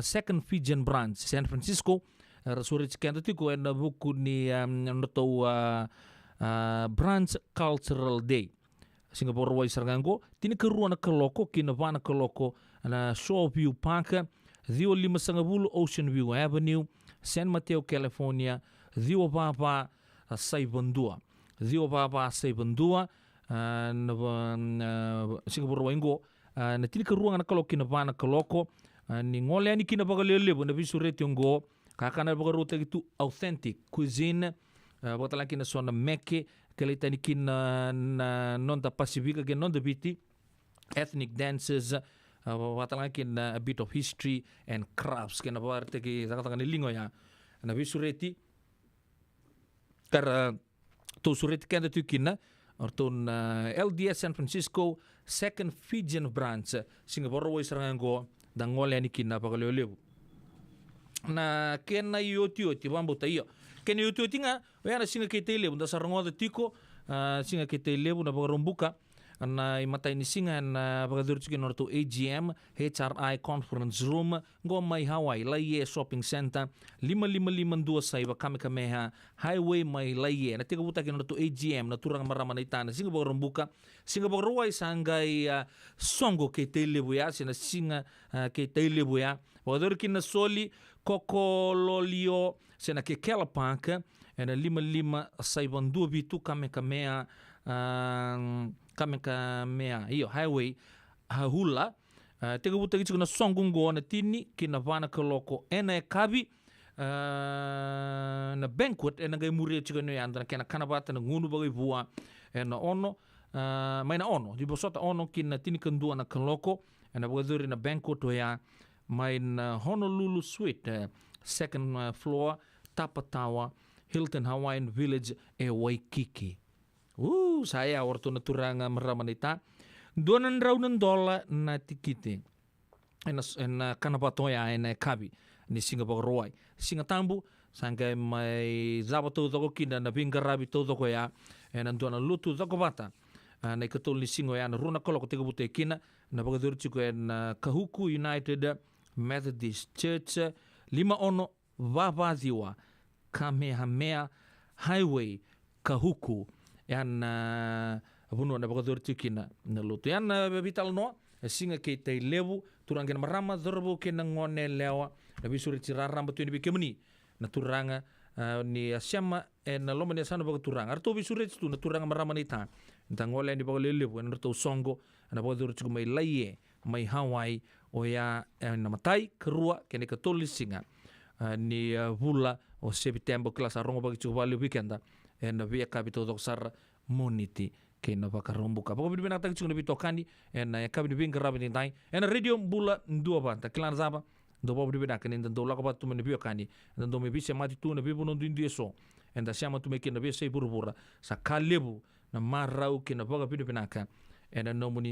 Second Fijian Branch San Francisco rasuri cikanda tiko na buku ni noto Branch Cultural Day singa baga ruwai sarangango tini keruan na kaloko kina pana kaloko na Shoreview Park Dio 510 Ocean View Avenue, San Mateo, California, Dio Papa Saibandua. Dio Papa Saibandua, Singapore Wengo, na tilika ruang na kaloko na bana kaloko, ni ngole ani kina bagalelebo na bisureti ngo, kakana bagaruta gitu authentic cuisine, batalaki na sona meke, kalita ni kina non da Pacifica ke non da biti, ethnic dances, watalakin a bit of history and crafts kena parte ki sakatanga ni lingo ya na bisureti kar to sureti kenda tukina orton LDS San Francisco Second Fijian Branch Singapore wo isarango dangole ani kina pagalelebu na kena yoti bambo tayo kena yoti nga yana singa ketelebu da sarango de tiko singa ketelebu na bagarumbuka na imatay ni singa na pagkadurutsukin orto AGM HRI Conference Room ngo may Hawaii Laie Shopping Center 5552 sa iba kami-kameha Highway may Laie na tiga butakin orto AGM na turang maraman na itana singa bagarumbuka singa bagaruay sanggay songo kay telebuya sina singa kay telebuya pagkadurutkin na soli Kokololio sina kay Kelapak na 55 sa ibang dubitu kami-kameha Kamehameha iyo highway hahula tega buta gitu na songungo na tini kina vana kaloko ena kabi na banquet ena gai muri chiga no yanda kena kanabata na ngunu bagai bua ena ono mai na ono di bosota ono kina tini kendua na kaloko ena bagai na banquet ya mai na Honolulu Suite second floor Tapa Tower Hilton Hawaiian Village Waikiki. Saya waktu naturanga meramanita $200 na tikite en kanapatoya en kabi ni Singapore roai singa tambu sangkai mai zabato toko kinda na bingarabi todo ko ya en andona lutu toko bata na ikatol ni singo ya na runa koloko tega bute kina na bagadur chiko en Kahuku United Methodist Church 5 Vavaziwa Kamehameha Highway Kahuku yan abuno na bagadur tikina na lutu yan bital no singa kay tay lebu turang kena marama zorbo kena ngone lewa na bisuri cirarang batu ni bikemni na turanga ni asyama na loma ni sana baga turang arto bisuri tu na turanga marama ni ta ngole ni baga lebu na to songo na bagadur tiku mai Laie mai Hawaii o ya na matai kerua kene katoli singa ni vula o September kelas arongo bagi tiku bali weekenda na via kapito doksar moniti kena bakarombuka poko bibina tak chunga bitokani na kabini binga rabini dai na radio bula ndua banta klan zaba do bobu bibina kanin do la ko tu meni biokani do me bise mati tu na bibu no dindio so enda siama tu mekina bise burbura sa kalebu na marau kina boga pidu pinaka ena nomuni